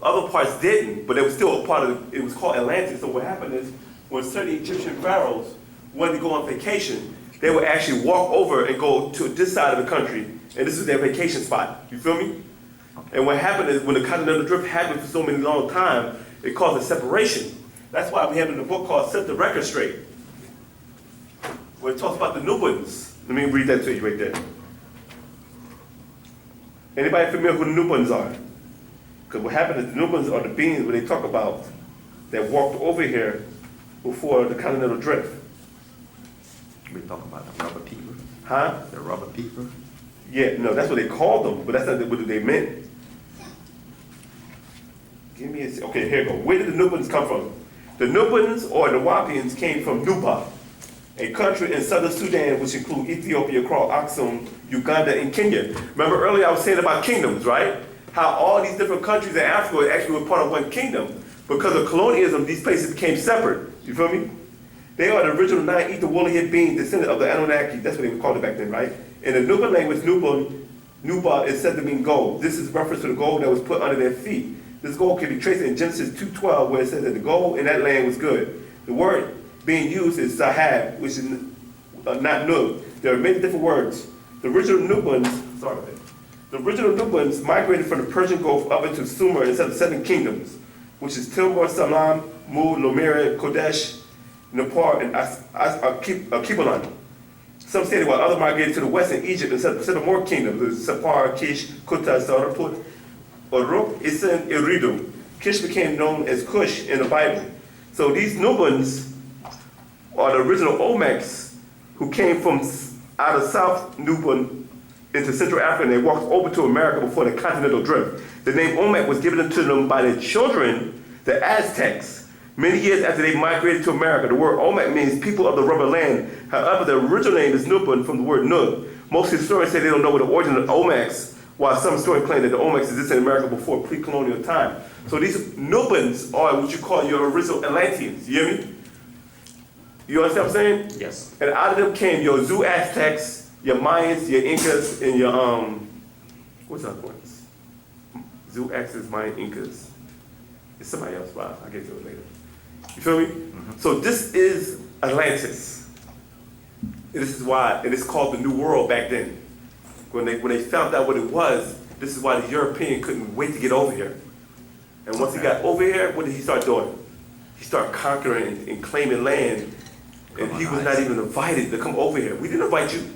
Other parts didn't, but they were still a part of it. It was called Atlantis. So what happened is, when certain Egyptian pharaohs wanted to go on vacation, they would actually walk over and go to this side of the country, and this is their vacation spot. You feel me? And what happened is when the continental drift happened for so many long time, it caused a separation. That's why we have in the book called Set the Record Straight, where it talks about the Nubians. Let me read that to you right there. Anybody familiar who the Nubians are? Because what happened is the Nubians are the beings where they talk about that walked over here before the continental drift. We talk about the rubber people. Huh? The rubber people. Yeah, no, that's what they called them, but that's not what they meant. Give me a, okay, here you go. Where did the Nubians come from? The Nubians or the Wu-Nuwaupians came from Nuba, a country in southern Sudan, which include Ethiopia, Aksum, Uganda, and Kenya. Remember earlier I was saying about kingdoms, right? How all these different countries in Africa actually were part of one kingdom. Because of colonialism, these places became separate. You feel me? They are the original nine-ether woolly-head beings, descendant of the Anunnaki. That's what they were called it back then, right? In the Nuba language, Nuba is said to mean gold. This is reference to the gold that was put under their feet. This gold can be traced in Genesis 2:12, where it says that the gold in that land was good. The word being used is Sahab, which is not Nub. There are many different words. The original Nubians, the original Nubians migrated from the Persian Gulf up into Sumer instead of 7 kingdoms, which is Timur, Salam, Mu, Lomira, Kodesh, Nepal, and Akibalan. Some say while others migrated to the west in Egypt instead of 7 more kingdoms. There's Sapar, Kish, Kuta, Saraput, Uruk, Isan, Iridu. Kish became known as Cush in the Bible. So these Nubians are the original Olmecs who came from out of South Nubian into Central Africa, and they walked over to America before the continental drift. The name Olmec was given to them by their children, the Aztecs, many years after they migrated to America. The word Olmec means people of the rubber land. However, the original name is Nubian from the word Nub. Most historians say they don't know what the origin of Olmecs, while some historians claim that the Olmecs existed in America before pre-colonial time. So these Nubians are what you call your original Atlanteans. You hear me? You understand what I'm saying? Yes. And out of them came your Aztecs, your Mayans, your Incas, and your what's the other ones? Aztecs, Mayan, Incas. It's somebody else, but I'll get to it later. You feel me? Mm-hmm. So this is Atlantis. And this is why, and it's called the New World back then. When they found out what it was, this is why the European couldn't wait to get over here. And once he got over here, what did he start doing? He started conquering and claiming land, and he was not even invited to come over here. We didn't invite you.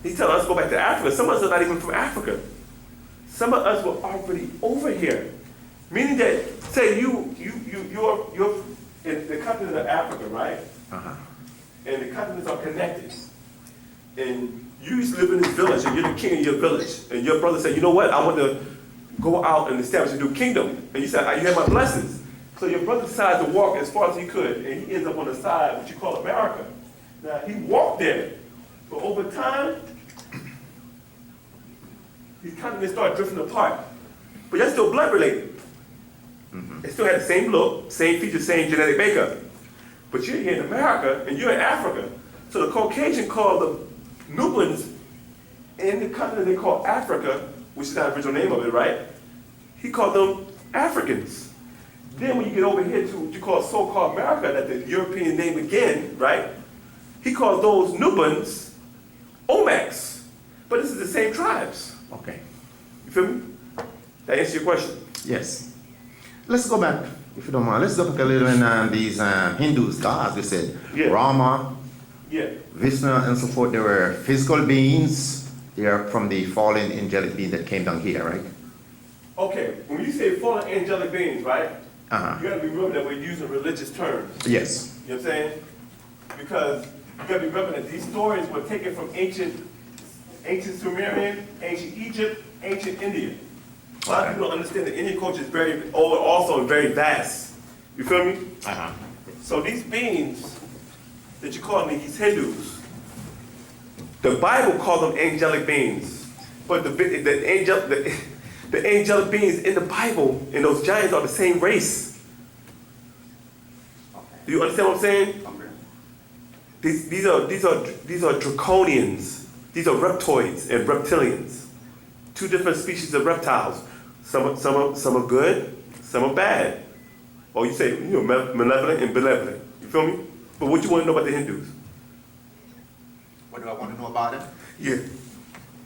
He's telling us to go back to Africa. Some of us are not even from Africa. Some of us were already over here. Meaning that, say you're in the continent of Africa, right? Uh-huh. And the continents are connected. And you used to live in this village, and you're the king of your village. And your brother said, you know what, I want to go out and establish a new kingdom. And you said, you have my blessings. So your brother decides to walk as far as he could, and he ends up on the side, what you call America. Now, he walked there, but over time, these continents start drifting apart. But you're still blood related. Mm-hmm. They still had the same look, same features, same genetic makeup. But you're here in America, and you're in Africa. So the Caucasian called the Nubians in the continent they call Africa, which is not the original name of it, right? He called them Africans. Then when you get over here to what you call so-called America, that the European name again, right? He calls those Nubians Olmecs. But this is the same tribes. Okay. You feel me? That answer your question? Yes. Let's go back, if you don't mind. Let's go back a little in these Hindus, gods, we said. Yeah. Rama, Yeah. Vishnu, and so forth. They were physical beings. They are from the fallen angelic being that came down here, right? Okay, when you say fallen angelic beings, right? Uh-huh. You gotta be remember that we're using religious terms. Yes. You know what I'm saying? Because you gotta be remember that these stories were taken from ancient Sumerian, ancient Egypt, ancient India. A lot of people don't understand that Indian culture is very old, also very vast. You feel me? Uh-huh. So these beings that you call me, these Hindus, the Bible calls them angelic beings. But the angelic beings in the Bible and those giants are the same race. Do you understand what I'm saying? These are draconians. These are reptoids and reptilians. Two different species of reptiles. Some are good, some are bad. Or you say, malevolent and benevolent. You feel me? But what you want to know about the Hindus? What do I want to know about it? Yeah.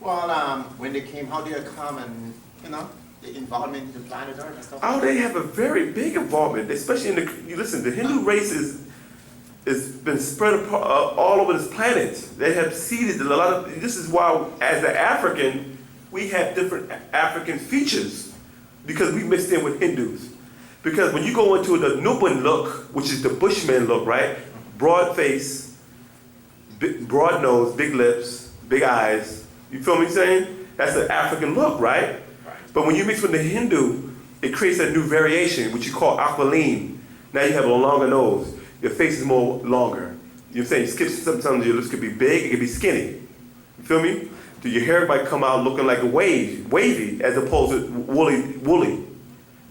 Well, when they came, how did they come and, the involvement in the planet Earth and stuff? Oh, they have a very big involvement, especially in you listen, the Hindu race is been spread apart, all over this planet. They have seeded a lot of, this is why, as an African, we have different African features, because we mixed in with Hindus. Because when you go into the Nubian look, which is the Bushman look, right? Broad face, broad nose, big lips, big eyes. You feel me saying? That's the African look, right? But when you mix with the Hindu, it creates a new variation, which you call aquiline. Now you have a longer nose. Your face is more longer. You know what I'm saying? You skip, sometimes your lips could be big, it could be skinny. You feel me? So your hair might come out looking like a wavy, as opposed to woolly. You know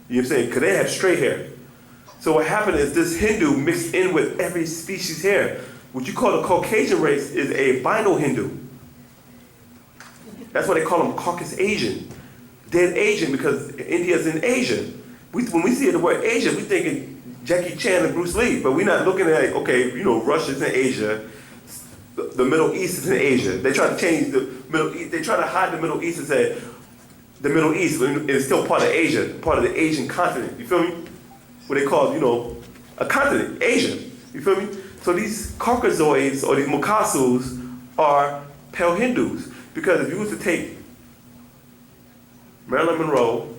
what I'm saying? Because they have straight hair. So what happened is this Hindu mixed in with every species hair. What you call the Caucasian race is a albino Hindu. That's why they call them Caucasus Asian. They're Asian because India's in Asia. When we see the word Asia, we thinking Jackie Chan and Bruce Lee, but we're not looking at, okay, Russia's in Asia, the Middle East is in Asia. They try to change the Middle East, they try to hide the Middle East and say the Middle East is still part of Asia, part of the Asian continent. You feel me? What they call, a continent, Asia. You feel me? So these Caucasoids or these Mukasus are pale Hindus. Because if you was to take Marilyn Monroe,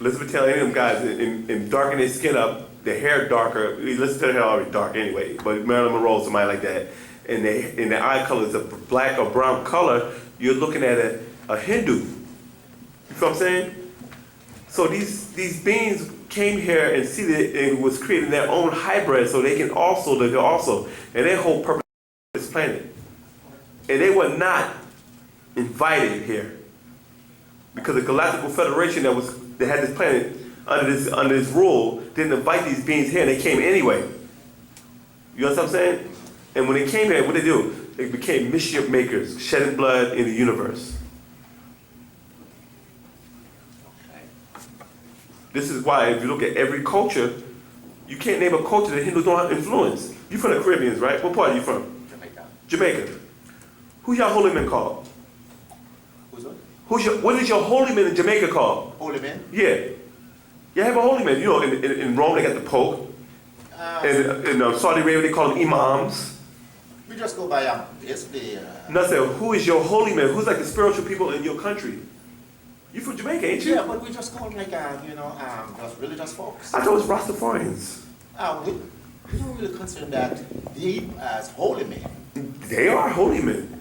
Elizabeth Taylor, any of them guys, and darken their skin up, their hair darker, Elizabeth Taylor hair already dark anyway, but Marilyn Monroe, somebody like that, and their eye color is a black or brown color, you're looking at a Hindu. You feel what I'm saying? So these beings came here and see that it was creating their own hybrid so they can also, and their whole purpose of this planet. And they were not invited here because the Galactical Federation that had this planet under this rule didn't invite these beings here, and they came anyway. You know what I'm saying? And when they came here, what did they do? They became mischief makers, shedding blood in the universe. This is why, if you look at every culture, you can't name a culture that Hindus don't have influence. You're from the Caribbeans, right? What part are you from? Jamaica. Jamaica. Who's your holy man called? Who's what? What is your holy man in Jamaica called? Holy man? Yeah. You have a holy man. In Rome they got the Pope. In Saudi Arabia they call them imams. We just go by basically. Nothing. Who is your holy man? Who's like the spiritual people in your country? You from Jamaica, ain't you? Yeah, but we just call them just religious folks. I thought it was Rastafarians. We don't really consider that deep as holy men. They are holy men.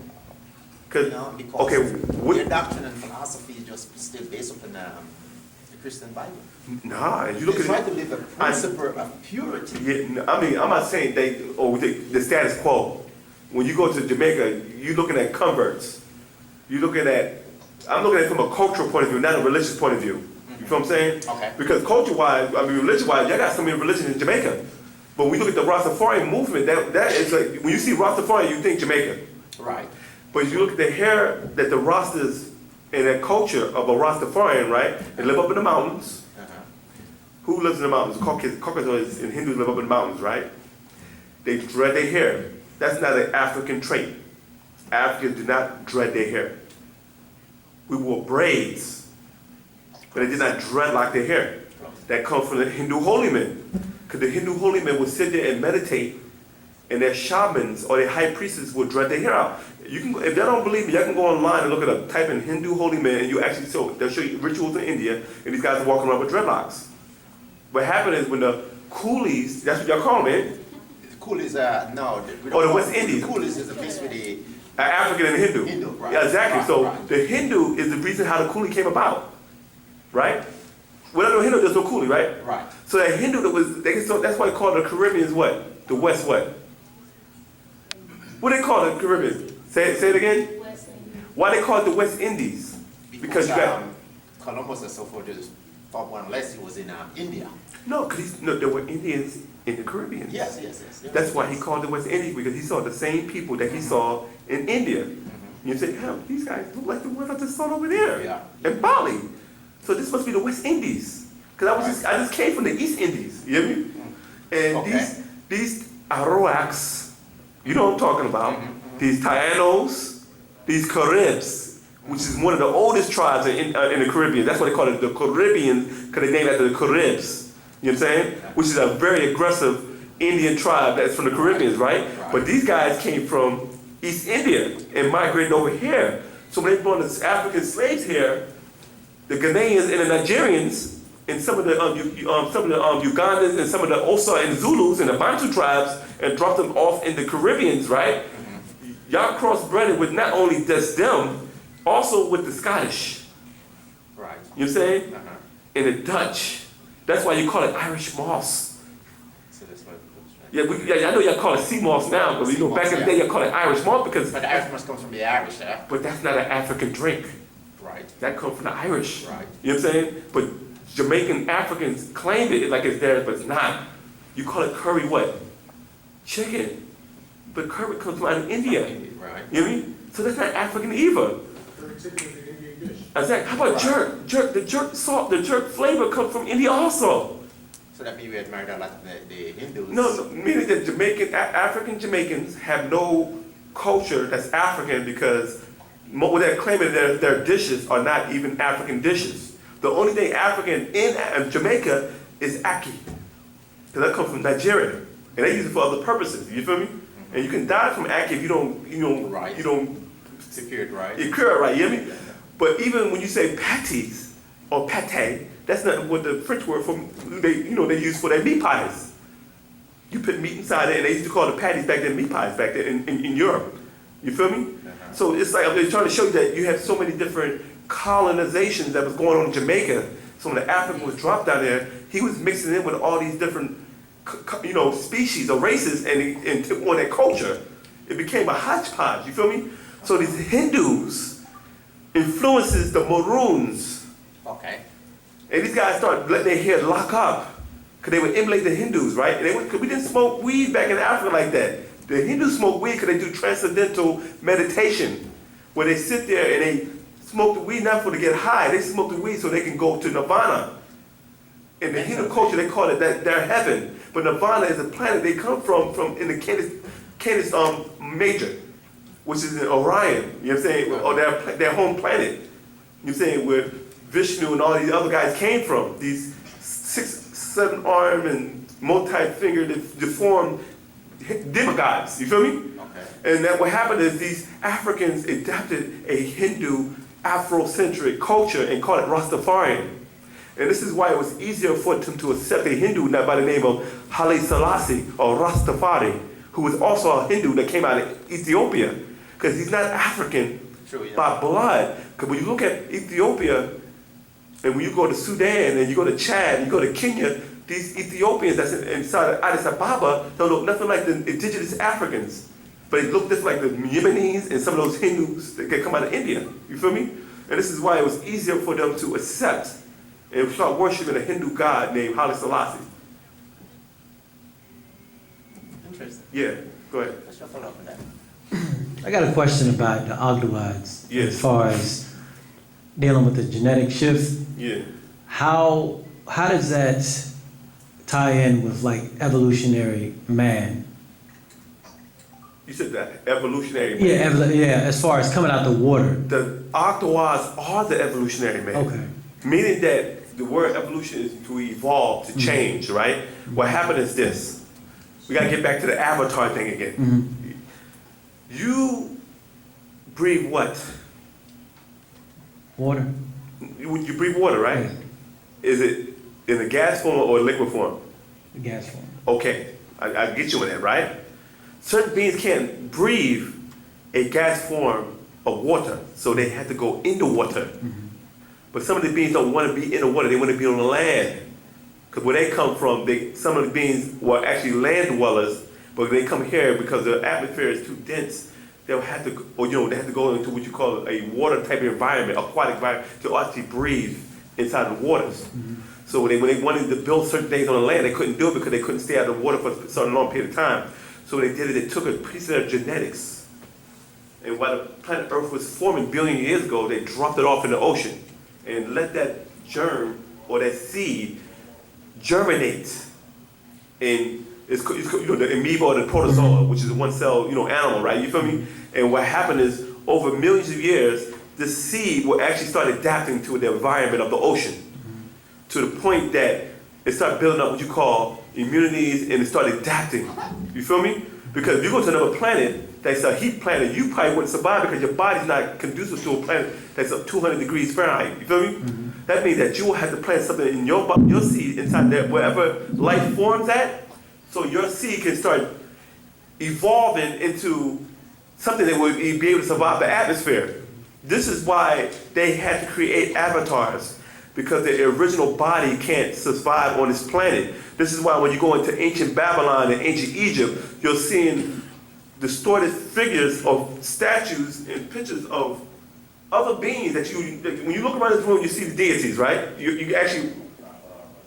Because okay, their doctrine and philosophy is just still based upon the Christian Bible. Nah, you look They at try to live a principle of purity. Yeah, I mean, I'm not saying the status quo. When you go to Jamaica, you're looking at converts. I'm looking at it from a cultural point of view, not a religious point of view. You feel what I'm saying? Okay. Because culture-wise, religion-wise, y'all got so many religions in Jamaica. But when we look at the Rastafarian movement, that is like, when you see Rastafarian, you think Jamaica. Right. But if you look at the hair that the Rastas and that culture of a Rastafarian, right? They live up in the mountains. Who lives in the mountains? Caucasoids and Hindus live up in the mountains, right? They dread their hair. That's not an African trait. Africans do not dread their hair. We wore braids, but they did not dreadlock their hair. That comes from the Hindu holy men. Because the Hindu holy men would sit there and meditate, and their shamans or their high priests would dread their hair out. You can, if they don't believe me, y'all can go online and look at a type in Hindu holy men, and they'll show you rituals in India, and these guys are walking around with dreadlocks. What happened is when the coolies, that's what y'all call them, man. The coolies no. Or the West Indies. The coolies is basically African and Hindu. Hindu, right. Yeah, exactly. Right, So right. the Hindu is the reason how the coolie came about, right? Without no Hindu, there's no coolie, right? Right. So that Hindu that's why they call the Caribbeans what? The West what? What do they call the Caribbeans? Say it again? West Indies. Why they call it the West Indies? Because you got Columbus and so forth just thought one unless he was in India. there were Indians in the Caribbean. Yes. That's why he called it West Indies, because he saw the same people that he saw in India. You say, hell, these guys look like the ones I just saw over there Yeah. in Bali. So this must be the West Indies. Because I just came from the East Indies. You hear me? And Okay. these Arawaks, you know what I'm talking about. These Tainos, these Caribs, which is one of the oldest tribes in the Caribbean. That's why they call it the Caribbean, because they named after the Caribs. You know what I'm saying? Which is a very aggressive Indian tribe that's from the Caribbean, right? But these guys came from East India and migrated over here. So when they brought the African slaves here, the Ghanaians and the Nigerians and some of the Ugandans and some of the Osa and Zulus and the Bantu tribes and dropped them off in the Caribbeans, right? Y'all crossbred with not only just them, also with the Scottish. Right. You know what I'm saying? And the Dutch. That's why you call it Irish moss. So that's what it Yeah, I know y'all call it sea moss now, but back in the day y'all call it Irish moss because. But the Irish must come from the Irish, yeah? But that's not an African drink. Right. That comes from the Irish. Right. You know what I'm saying? But Jamaican Africans claim it like it's theirs, but it's not. You call it curry what? Chicken. But curry comes from out of India. Right. You know what I mean? So that's not African either. Exactly. How about jerk? The jerk salt, the jerk flavor comes from India also. So that means we admired a lot of the Hindus. No, meaning that African Jamaicans have no culture that's African because what they're claiming their dishes are not even African dishes. The only thing African in Jamaica is ackee. Because that comes from Nigeria. And they use it for other purposes. You feel me? And you can die from ackee if you don't Secure it right. You cure it right, you hear me? But even when you say patties or pate, that's not what the French word for they use for their meat pies. You put meat inside it, and they used to call the patties back then meat pies back then in Europe. You feel me? So it's like I'm trying to show you that you have so many different colonizations that was going on in Jamaica. So when the African was dropped down there, he was mixing in with all these different species or races and took on their culture. It became a hodgepodge, you feel me? So these Hindus influences the Maroons. Okay. And these guys started letting their hair lock up. Because they would emulate the Hindus, right? Because we didn't smoke weed back in Africa like that. The Hindus smoke weed because they do transcendental meditation. Where they sit there and they smoke the weed not for to get high. They smoke the weed so they can go to Nirvana. In the Hindu culture, they call it their heaven. But Nirvana is a planet they come from in the Canis Major, which is in Orion, you know what I'm saying, or their home planet. You know what I'm saying, where Vishnu and all these other guys came from, these 6, 7-armed and multi-fingered, deformed demigods, you feel me? Okay. And that what happened is these Africans adapted a Hindu Afrocentric culture and called it Rastafarian. And this is why it was easier for them to accept a Hindu by the name of Haile Selassie or Rastafari, who was also a Hindu that came out of Ethiopia. Because he's not African by blood. Because when you look at Ethiopia, and when you go to Sudan, and you go to Chad, and you go to Kenya, these Ethiopians that's inside of Addis Ababa don't look nothing like the indigenous Africans. But they look just like the Yemenis and some of those Hindus that come out of India. You feel me? And this is why it was easier for them to accept and start worshiping a Hindu god named Haile Selassie. Interesting. Yeah, go ahead. Let's follow up on that. I got a question about the Ogdoads. Yes. As far as dealing with the genetic shift. Yeah. How does that tie in with like evolutionary man? You said that evolutionary man. Yeah, as far as coming out the water. The Octowads are the evolutionary man. Okay. Meaning that the word evolution is to evolve, to change, right? What happened is this. We gotta get back to the avatar thing again. Mm-hmm. You breathe what? Water. You breathe water, right? Yeah. Is it in a gas form or liquid form? The gas form. Okay, I get you on that, right? Certain beings can't breathe a gas form of water, so they have to go in the water. Mm-hmm. But some of the beings don't want to be in the water, they want to be on the land. Because where they come from, some of the beings were actually land dwellers, but they come here because the atmosphere is too dense. They'll have to, they have to go into what you call a water type of environment, aquatic environment, to actually breathe inside the waters. Mm-hmm. So when they wanted to build certain things on the land, they couldn't do it because they couldn't stay out of the water for a certain long period of time. So what they did is they took a piece of their genetics, and while the planet Earth was forming billion years ago, they dropped it off in the ocean and let that germ or that seed germinate in the amoeba or the protozoa, which is a one-cell animal, right? You feel me? And what happened is over millions of years, the seed will actually start adapting to the environment of the ocean, to the point that it started building up what you call immunities, and it started adapting. You feel me? Because if you go to another planet that's a heat planet, you probably wouldn't survive because your body's not conducive to a planet that's up 200 degrees Fahrenheit. You feel me? That means that you will have to plant something in your seed inside there, wherever life forms at, so your seed can start evolving into something that would be able to survive the atmosphere. This is why they had to create avatars, because the original body can't survive on this planet. This is why when you go into ancient Babylon and ancient Egypt, you're seeing distorted figures of statues and pictures of other beings that when you look around this room, you see the deities, right? You actually,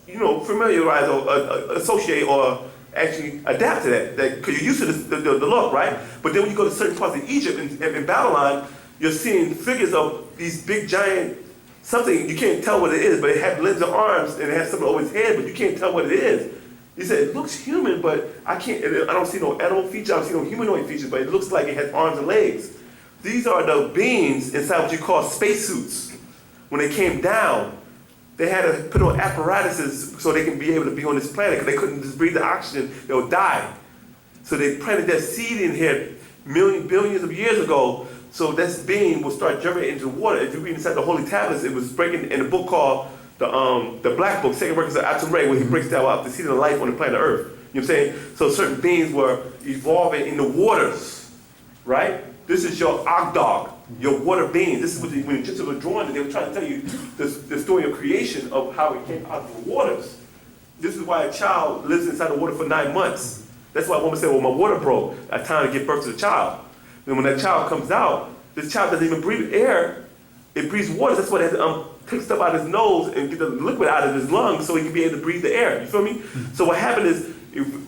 familiarize or associate or actually adapt to that, because you're used to the look, right? But then when you go to certain parts of Egypt and Babylon, you're seeing figures of these big giant, something you can't tell what it is, but it has limbs and arms and it has something over its head, but you can't tell what it is. He said, it looks human, but I don't see no animal feature, I don't see no humanoid features, but it looks like it has arms and legs. These are the beings inside what you call spacesuits. When they came down, they had to put on apparatuses so they can be able to be on this planet, because they couldn't just breathe the oxygen, they'll die. So they planted that seed in here billions of years ago, so this being will start germinating into the water. If you read inside the Holy Tablets, it was breaking in a book called the Black Book, Second Records of Atum Ray, where he breaks down out the seed of life on the planet Earth. You know what I'm saying? So certain beings were evolving in the waters, right? This is your Ogdog, your water being. This is what when Egyptians were drawing it, they were trying to tell you the story of creation, of how it came out of the waters. This is why a child lives inside the water for 9 months. That's why a woman said, well, my water broke. At time to give birth to the child. Then when that child comes out, this child doesn't even breathe air. It breathes water. That's why they have to take stuff out of his nose and get the liquid out of his lungs so he can be able to breathe the air. You feel me? So what happened is,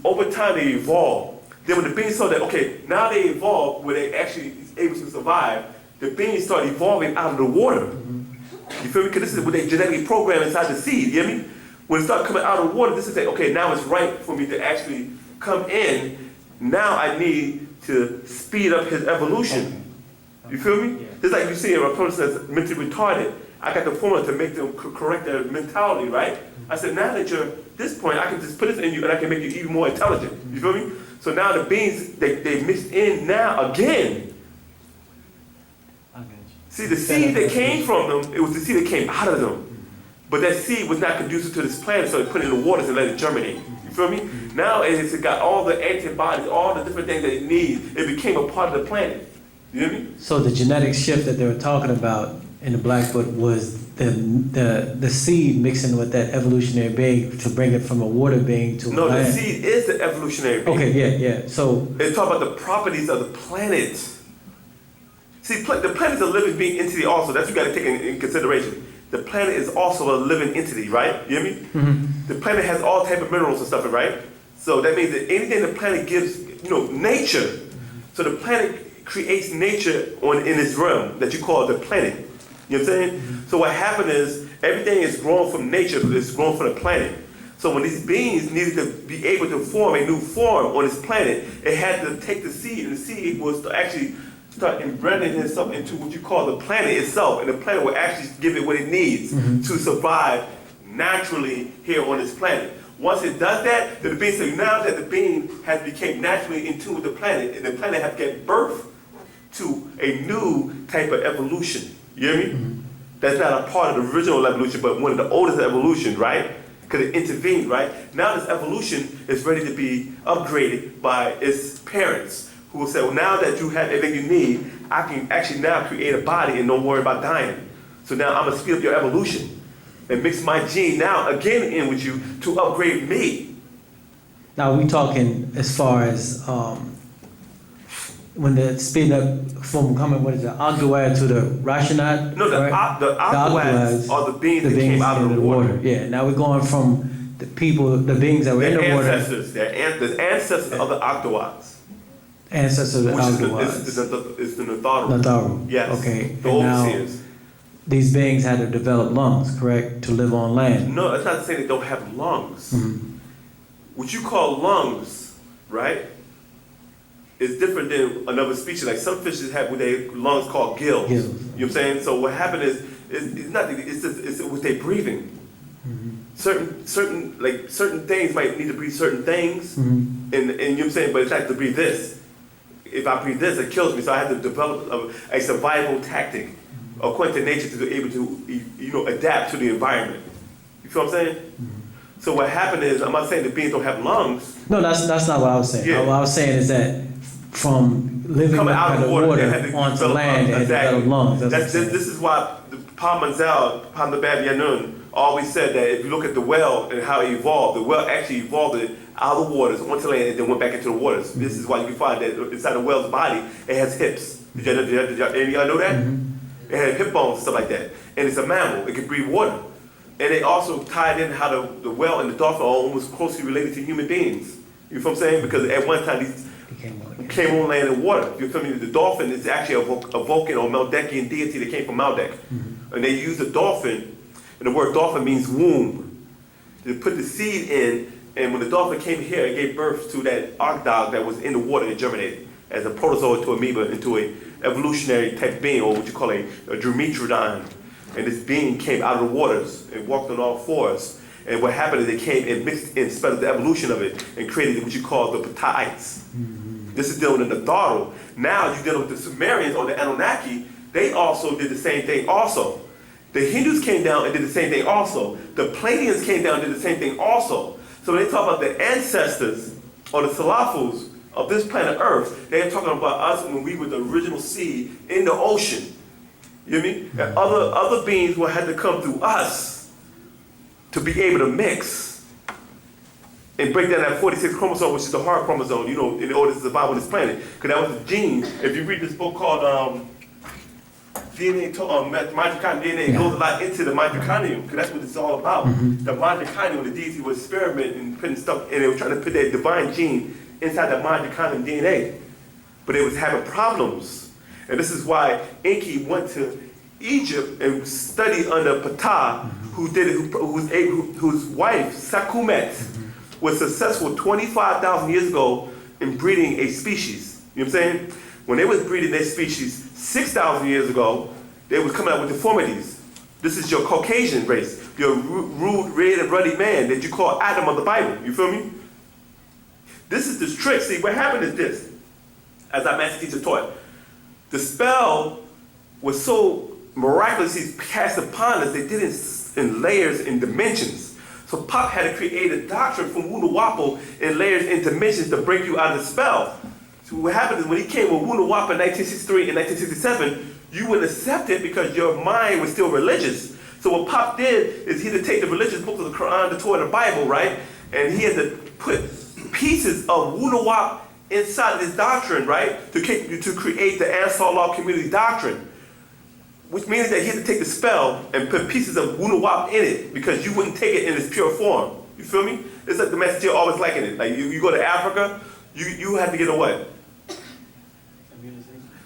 over time they evolved. Then when the beings saw that, okay, now they evolved where they actually able to survive, the beings start evolving out of the water. You feel me? Because this is what they genetically programmed inside the seed. You hear me? When it starts coming out of the water, this is that, okay, now it's right for me to actually come in. Now I need to speed up his evolution. You feel me? Just like you see a person that's mentally retarded, I got the formula to make them correct their mentality, right? I said, now that you're at this point, I can just put this in you and I can make you even more intelligent. You feel me? So now the beings, they mixed in now again. See, the seed that came from them, it was the seed that came out of them. But that seed was not conducive to this plant, so they put it in the waters and let it germinate. You feel me? Now it's got all the antibodies, all the different things that it needs. It became a part of the planet. You hear me? So the genetic shift that they were talking about in the Black Book was the seed mixing with that evolutionary being to bring it from a water being to a No, land. the seed is the evolutionary being. Okay, yeah. So They talk about the properties of the planet. See, the planet is a living being entity also. That's what you got to take in consideration. The planet is also a living entity, right? You hear me? Mm-hmm. The planet has all type of minerals and stuff, right? So that means that anything the planet gives, nature. So the planet creates nature in its realm that you call the planet. You know what I'm saying? So what happened is everything is grown from nature, but it's grown from the planet. So when these beings needed to be able to form a new form on this planet, it had to take the seed, and the seed was to actually start embedding itself into what you call the planet itself, and the planet will actually give it what it needs to survive naturally here on this planet. Once it does that, then the being says, now that the being has become naturally in tune with the planet, and the planet has given birth to a new type of evolution. You hear me? That's not a part of the original evolution, but one of the oldest evolutions, right? Because it intervened, right? Now this evolution is ready to be upgraded by its parents, who will say, well, now that you have everything you need, I can actually now create a body and don't worry about dying. So now I'm going to speed up your evolution and mix my gene now again in with you to upgrade me. now we talking as far as when the speed up from coming, what is it, Ogdoad to the Rashanat? No, the Octoads are the beings that came out of the water. Yeah, now we're going from the people, the beings that were in the water. The ancestors of the Octoads. Ancestors of the Which Ogdoads. is the Natharu. Natharu. Yes. Okay. The And now overseers. these beings had to develop lungs, correct, to live on land. No, it's not to say they don't have lungs. Mhm. What you call lungs, right, is different than another species. Like some fishes have with their lungs called gills. Gills. You know what I'm saying? So what happened is it's nothing. It's just it's with their breathing. Certain things might need to breathe certain things, and you know what I'm saying. But it's like to breathe this. If I breathe this, it kills me. So I have to develop a survival tactic according to nature to be able to adapt to the environment. You feel what I'm saying? So what happened is, I'm not saying that beings don't have lungs. No, that's not what I was saying. Yeah. What I was saying is that from living Coming out by of the the water, water they had to onto develop land, they had exactly. developed lungs. That's what I'm saying. This is why the Pam-Bab Yanun always said that if you look at the well and how it evolved, the well actually evolved it out of the waters onto land and then went back into the waters. This is why you can find that inside the whale's body, it has hips. Did any of y'all know that? It has hip bones and stuff like that. And it's a mammal. It can breathe water. And they also tied in how the whale and the dolphin are almost closely related to human beings. You feel what I'm saying? Because at one time these came on land and water. You feel me? The dolphin is actually a Vulcan or Meldekian deity that came from Maldek. And they use the dolphin, and the word dolphin means womb. They put the seed in, and when the dolphin came here, it gave birth to that archdog that was in the water and germinated as a protozoa to amoeba into a evolutionary type being, or what you call a Drometrodon. And this being came out of the waters and walked on all fours. And what happened is it came and mixed and spread the evolution of it and created what you call the Pt.1. This is dealing with the Natharu. Now you're dealing with the Sumerians or the Anunnaki. They also did the same thing also. The Hindus came down and did the same thing also. The Pleiadians came down and did the same thing also. So when they talk about the ancestors or the Salafus of this planet Earth, they're talking about us when we were the original seed in the ocean. You know what I mean? And other beings will have to come through us to be able to mix and break down that 46 chromosome, which is the hard chromosome, in order to survive on this planet. Because that was the gene. If you read this book called DNA, mitochondrial DNA, it goes a lot into the mitochondrium, because that's what it's all about. The mitochondrium, the deity was experimenting and putting stuff, and they were trying to put that divine gene inside the mitochondrial DNA. But it was having problems. And this is why Enki went to Egypt and studied under Ptah, whose wife, Sakumet, was successful 25,000 years ago in breeding a species. You know what I'm saying? When they was breeding their species 6,000 years ago, they was coming out with deformities. This is your Caucasian race, your rude, red, and ruddy man that you call Adam of the Bible. You feel me? This is the trick. See, what happened is this, as our master teacher taught. The spell was so miraculously cast upon us, they did it in layers and dimensions. So Pop had to create a doctrine from Wu-nuwaupu in layers and dimensions to break you out of the spell. So what happened is when he came with Wu-nuwaupu in 1963 and 1967, you wouldn't accept it because your mind was still religious. So what Pop did is he had to take the religious books of the Quran, the Torah, and the Bible, right? And he had to put pieces of Wu-nuwaupu inside this doctrine, right, to create the Ansar Law community doctrine, which means that he had to take the spell and put pieces of Wu-nuwaupu in it because you wouldn't take it in its pure form. You feel me? It's like the message you're always liking it. Like you go to Africa, you have to get a what?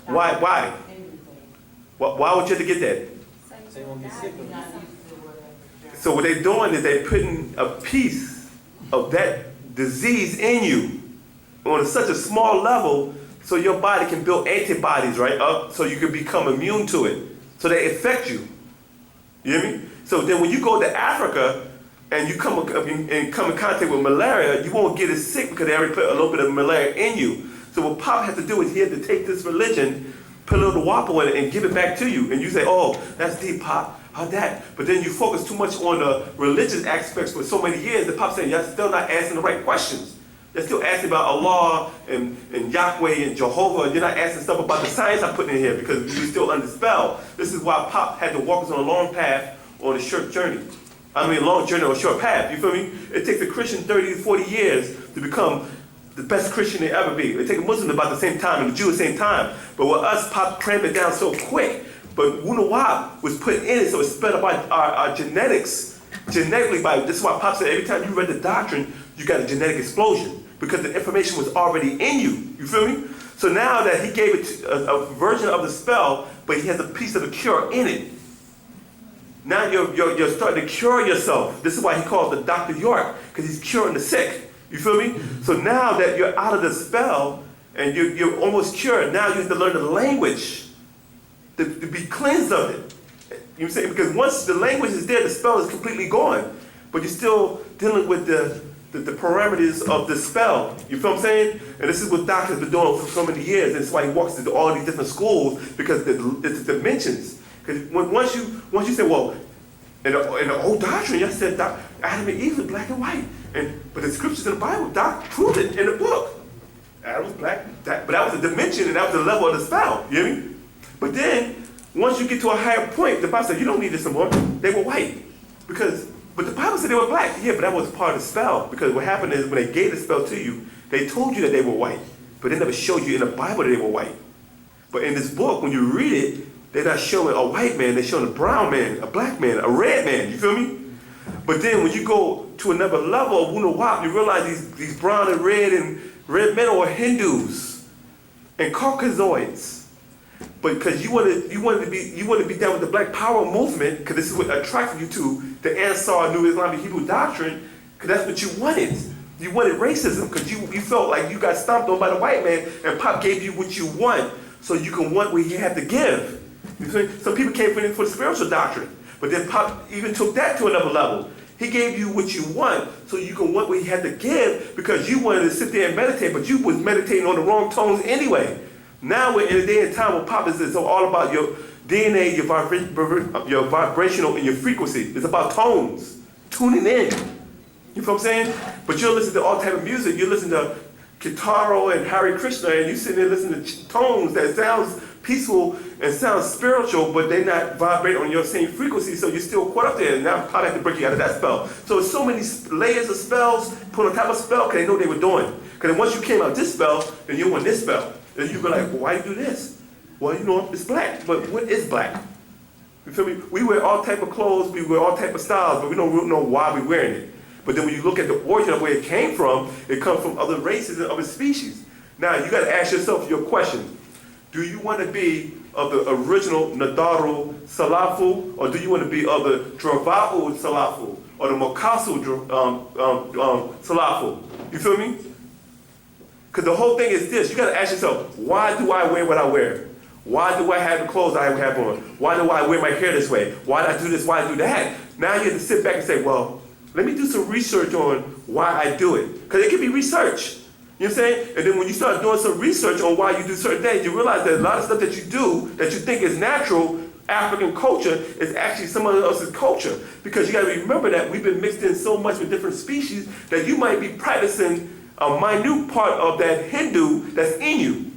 Why? Why would you have to get that? So what they're doing is they're putting a piece of that disease in you on such a small level so your body can build antibodies, right, up so you can become immune to it. So they affect you. You hear me? So then when you go to Africa and you come in contact with malaria, you won't get as sick because they already put a little bit of malaria in you. So what Pop has to do is he has to take this religion, put a little wapo in it, and give it back to you. And you say, oh, that's deep, Pop. How that? But then you focus too much on the religious aspects for so many years that Pop's saying, you're still not asking the right questions. They're still asking about Allah and Yahweh and Jehovah. You're not asking stuff about the science I put in here because you're still under spell. This is why Pop had to walk us on a long path on a short journey. I mean, a long journey on a short path. You feel me? It takes a Christian 30 to 40 years to become the best Christian they ever be. It takes a Muslim about the same time and a Jew at the same time. But with us, Pop crammed it down so quick. But Wu-nuwaupu was put in it, so it sped up our genetics. Genetically, this is why Pop said every time you read the doctrine, you got a genetic explosion. Because the information was already in you. You feel me? So now that he gave it a version of the spell, but he has a piece of the cure in it. Now you're starting to cure yourself. This is why he calls the Dr. York, because he's curing the sick. You feel me? So now that you're out of the spell and you're almost cured. Now you have to learn the language to be cleansed of it. You know what I'm saying? Because once the language is there, the spell is completely gone. But you're still dealing with the parameters of the spell. You feel what I'm saying? And this is what Doc has been doing for so many years. And that's why he walks into all these different schools, because it's the dimensions. Because once you say, well, in the old doctrine, you said Adam and Eve were black and white. But the scriptures in the Bible, Doc proved it in the book. Adam was black, but that was a dimension and that was the level of the spell. You hear me? But then, once you get to a higher point, the Bible said, you don't need this anymore. They were white. But the Bible said they were black. Yeah, but that was part of the spell. Because what happened is when they gave the spell to you, they told you that they were white. But they never showed you in the Bible that they were white. But in this book, when you read it, they're not showing a white man. They're showing a brown man, a black man, a red man. You feel me? But then when you go to another level of Wu-nuwaupu, you realize these brown and red men are Hindus and Caucasoids. But because you wanted to be down with the Black Power movement, because this is what attracted you to the Ansar, New Islamic Hebrew doctrine, because that's what you wanted. You wanted racism, because you felt like you got stomped on by the white man, and Pop gave you what you want, so you can want what he had to give. You see? Some people came for the spiritual doctrine, but then Pop even took that to another level. He gave you what you want, so you can want what he had to give, because you wanted to sit there and meditate, but you was meditating on the wrong tones anyway. Now we're in a day and time where Pop is all about your DNA, your vibrational, and your frequency. It's about tones, tuning in. You feel what I'm saying? But you'll listen to all type of music. You listen to Kitaro and Hare Krishna, and you sit there and listen to tones that sounds peaceful and sounds spiritual, but they're not vibrating on your same frequency, so you're still caught up there. And now Pop had to break you out of that spell. So it's so many layers of spells put on top of spell, because they know what they were doing. Because once you came out this spell, then you went this spell. And you go like, well, why do you do this? Well, you know, it's black. But what is black? You feel me? We wear all type of clothes, we wear all type of styles, but we don't really know why we're wearing it. But then when you look at the origin of where it came from other races and other species. Now, you got to ask yourself your question. Do you want to be of the original Nadaru Salafu, or do you want to be of the Drava'u Salafu, or the Mokasu Salafu? You feel me? Because the whole thing is this, you got to ask yourself, why do I wear what I wear? Why do I have the clothes I have on? Why do I wear my hair this way? Why do I do this? Why do I do that? Now you have to sit back and say, well, let me do some research on why I do it. Because it can be research. You know what I'm saying? And then when you start doing some research on why you do certain things, you realize that a lot of stuff that you do, that you think is natural, African culture, is actually someone else's culture. Because you got to remember that we've been mixed in so much with different species that you might be practicing a minute part of that Hindu that's in you,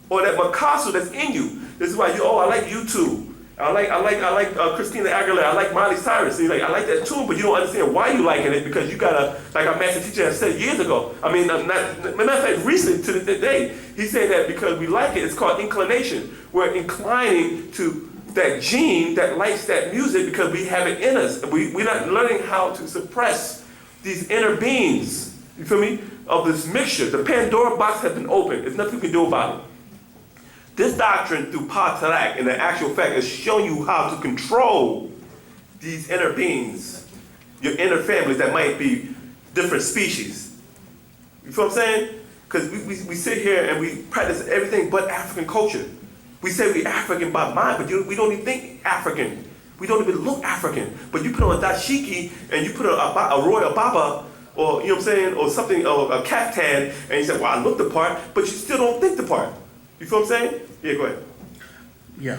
or that Picasso that's in you. This is why I like YouTube. I like Christina Aguilera. I like Miley Cyrus. And you're like, I like that too, but you don't understand why you liking it, because you gotta, like our master teacher has said years ago. I mean, matter of fact, recent to the day, he said that because we like it, it's called inclination. We're inclining to that gene that likes that music because we have it in us. We're not learning how to suppress these inner beings. You feel me? Of this mixture. The Pandora box has been opened. There's nothing we can do about it. This doctrine through Patarak, in the actual fact, is showing you how to control these inner beings, your inner families that might be different species. You feel what I'm saying? Because we sit here and we practice everything but African culture. We say we're African by mind, but we don't even think African. We don't even look African. But you put on a dashiki and you put on a royal baba, or you know what I'm saying, or something, or a kaftan, and you say, well, I look the part, but you still don't think the part. You feel what I'm saying? Yeah, go ahead. Yeah,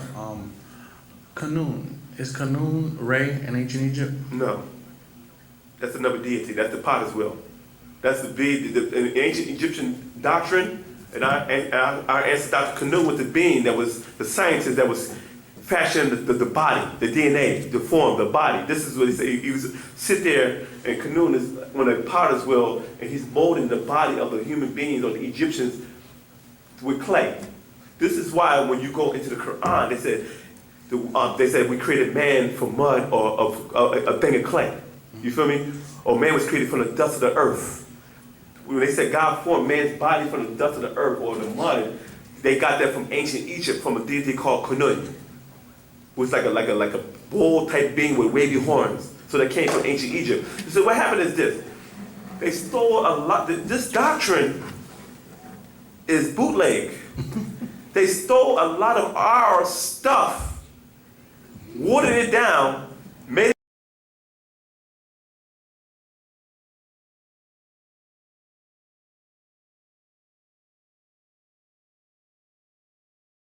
Kanun. Is Kanun Re in ancient Egypt? No. That's another deity. That's the potter's wheel. That's the ancient Egyptian doctrine, and our ancestor Dr. Kanun was the being that was the scientist that was fashioning the body, the DNA, the form, the body. This is what he said. He was sit there, and Kanun is on a potter's wheel, and he's molding the body of the human beings or the Egyptians with clay. This is why when you go into the Quran, they said we created man from mud or a thing of clay. You feel me? Or man was created from the dust of the earth. When they said God formed man's body from the dust of the earth or the mud, they got that from ancient Egypt from a deity called Kanun. It was like a bull type being with wavy horns. So that came from ancient Egypt. So what happened is this. They stole a lot. This doctrine is bootleg. They stole a lot of our stuff, watered it down, made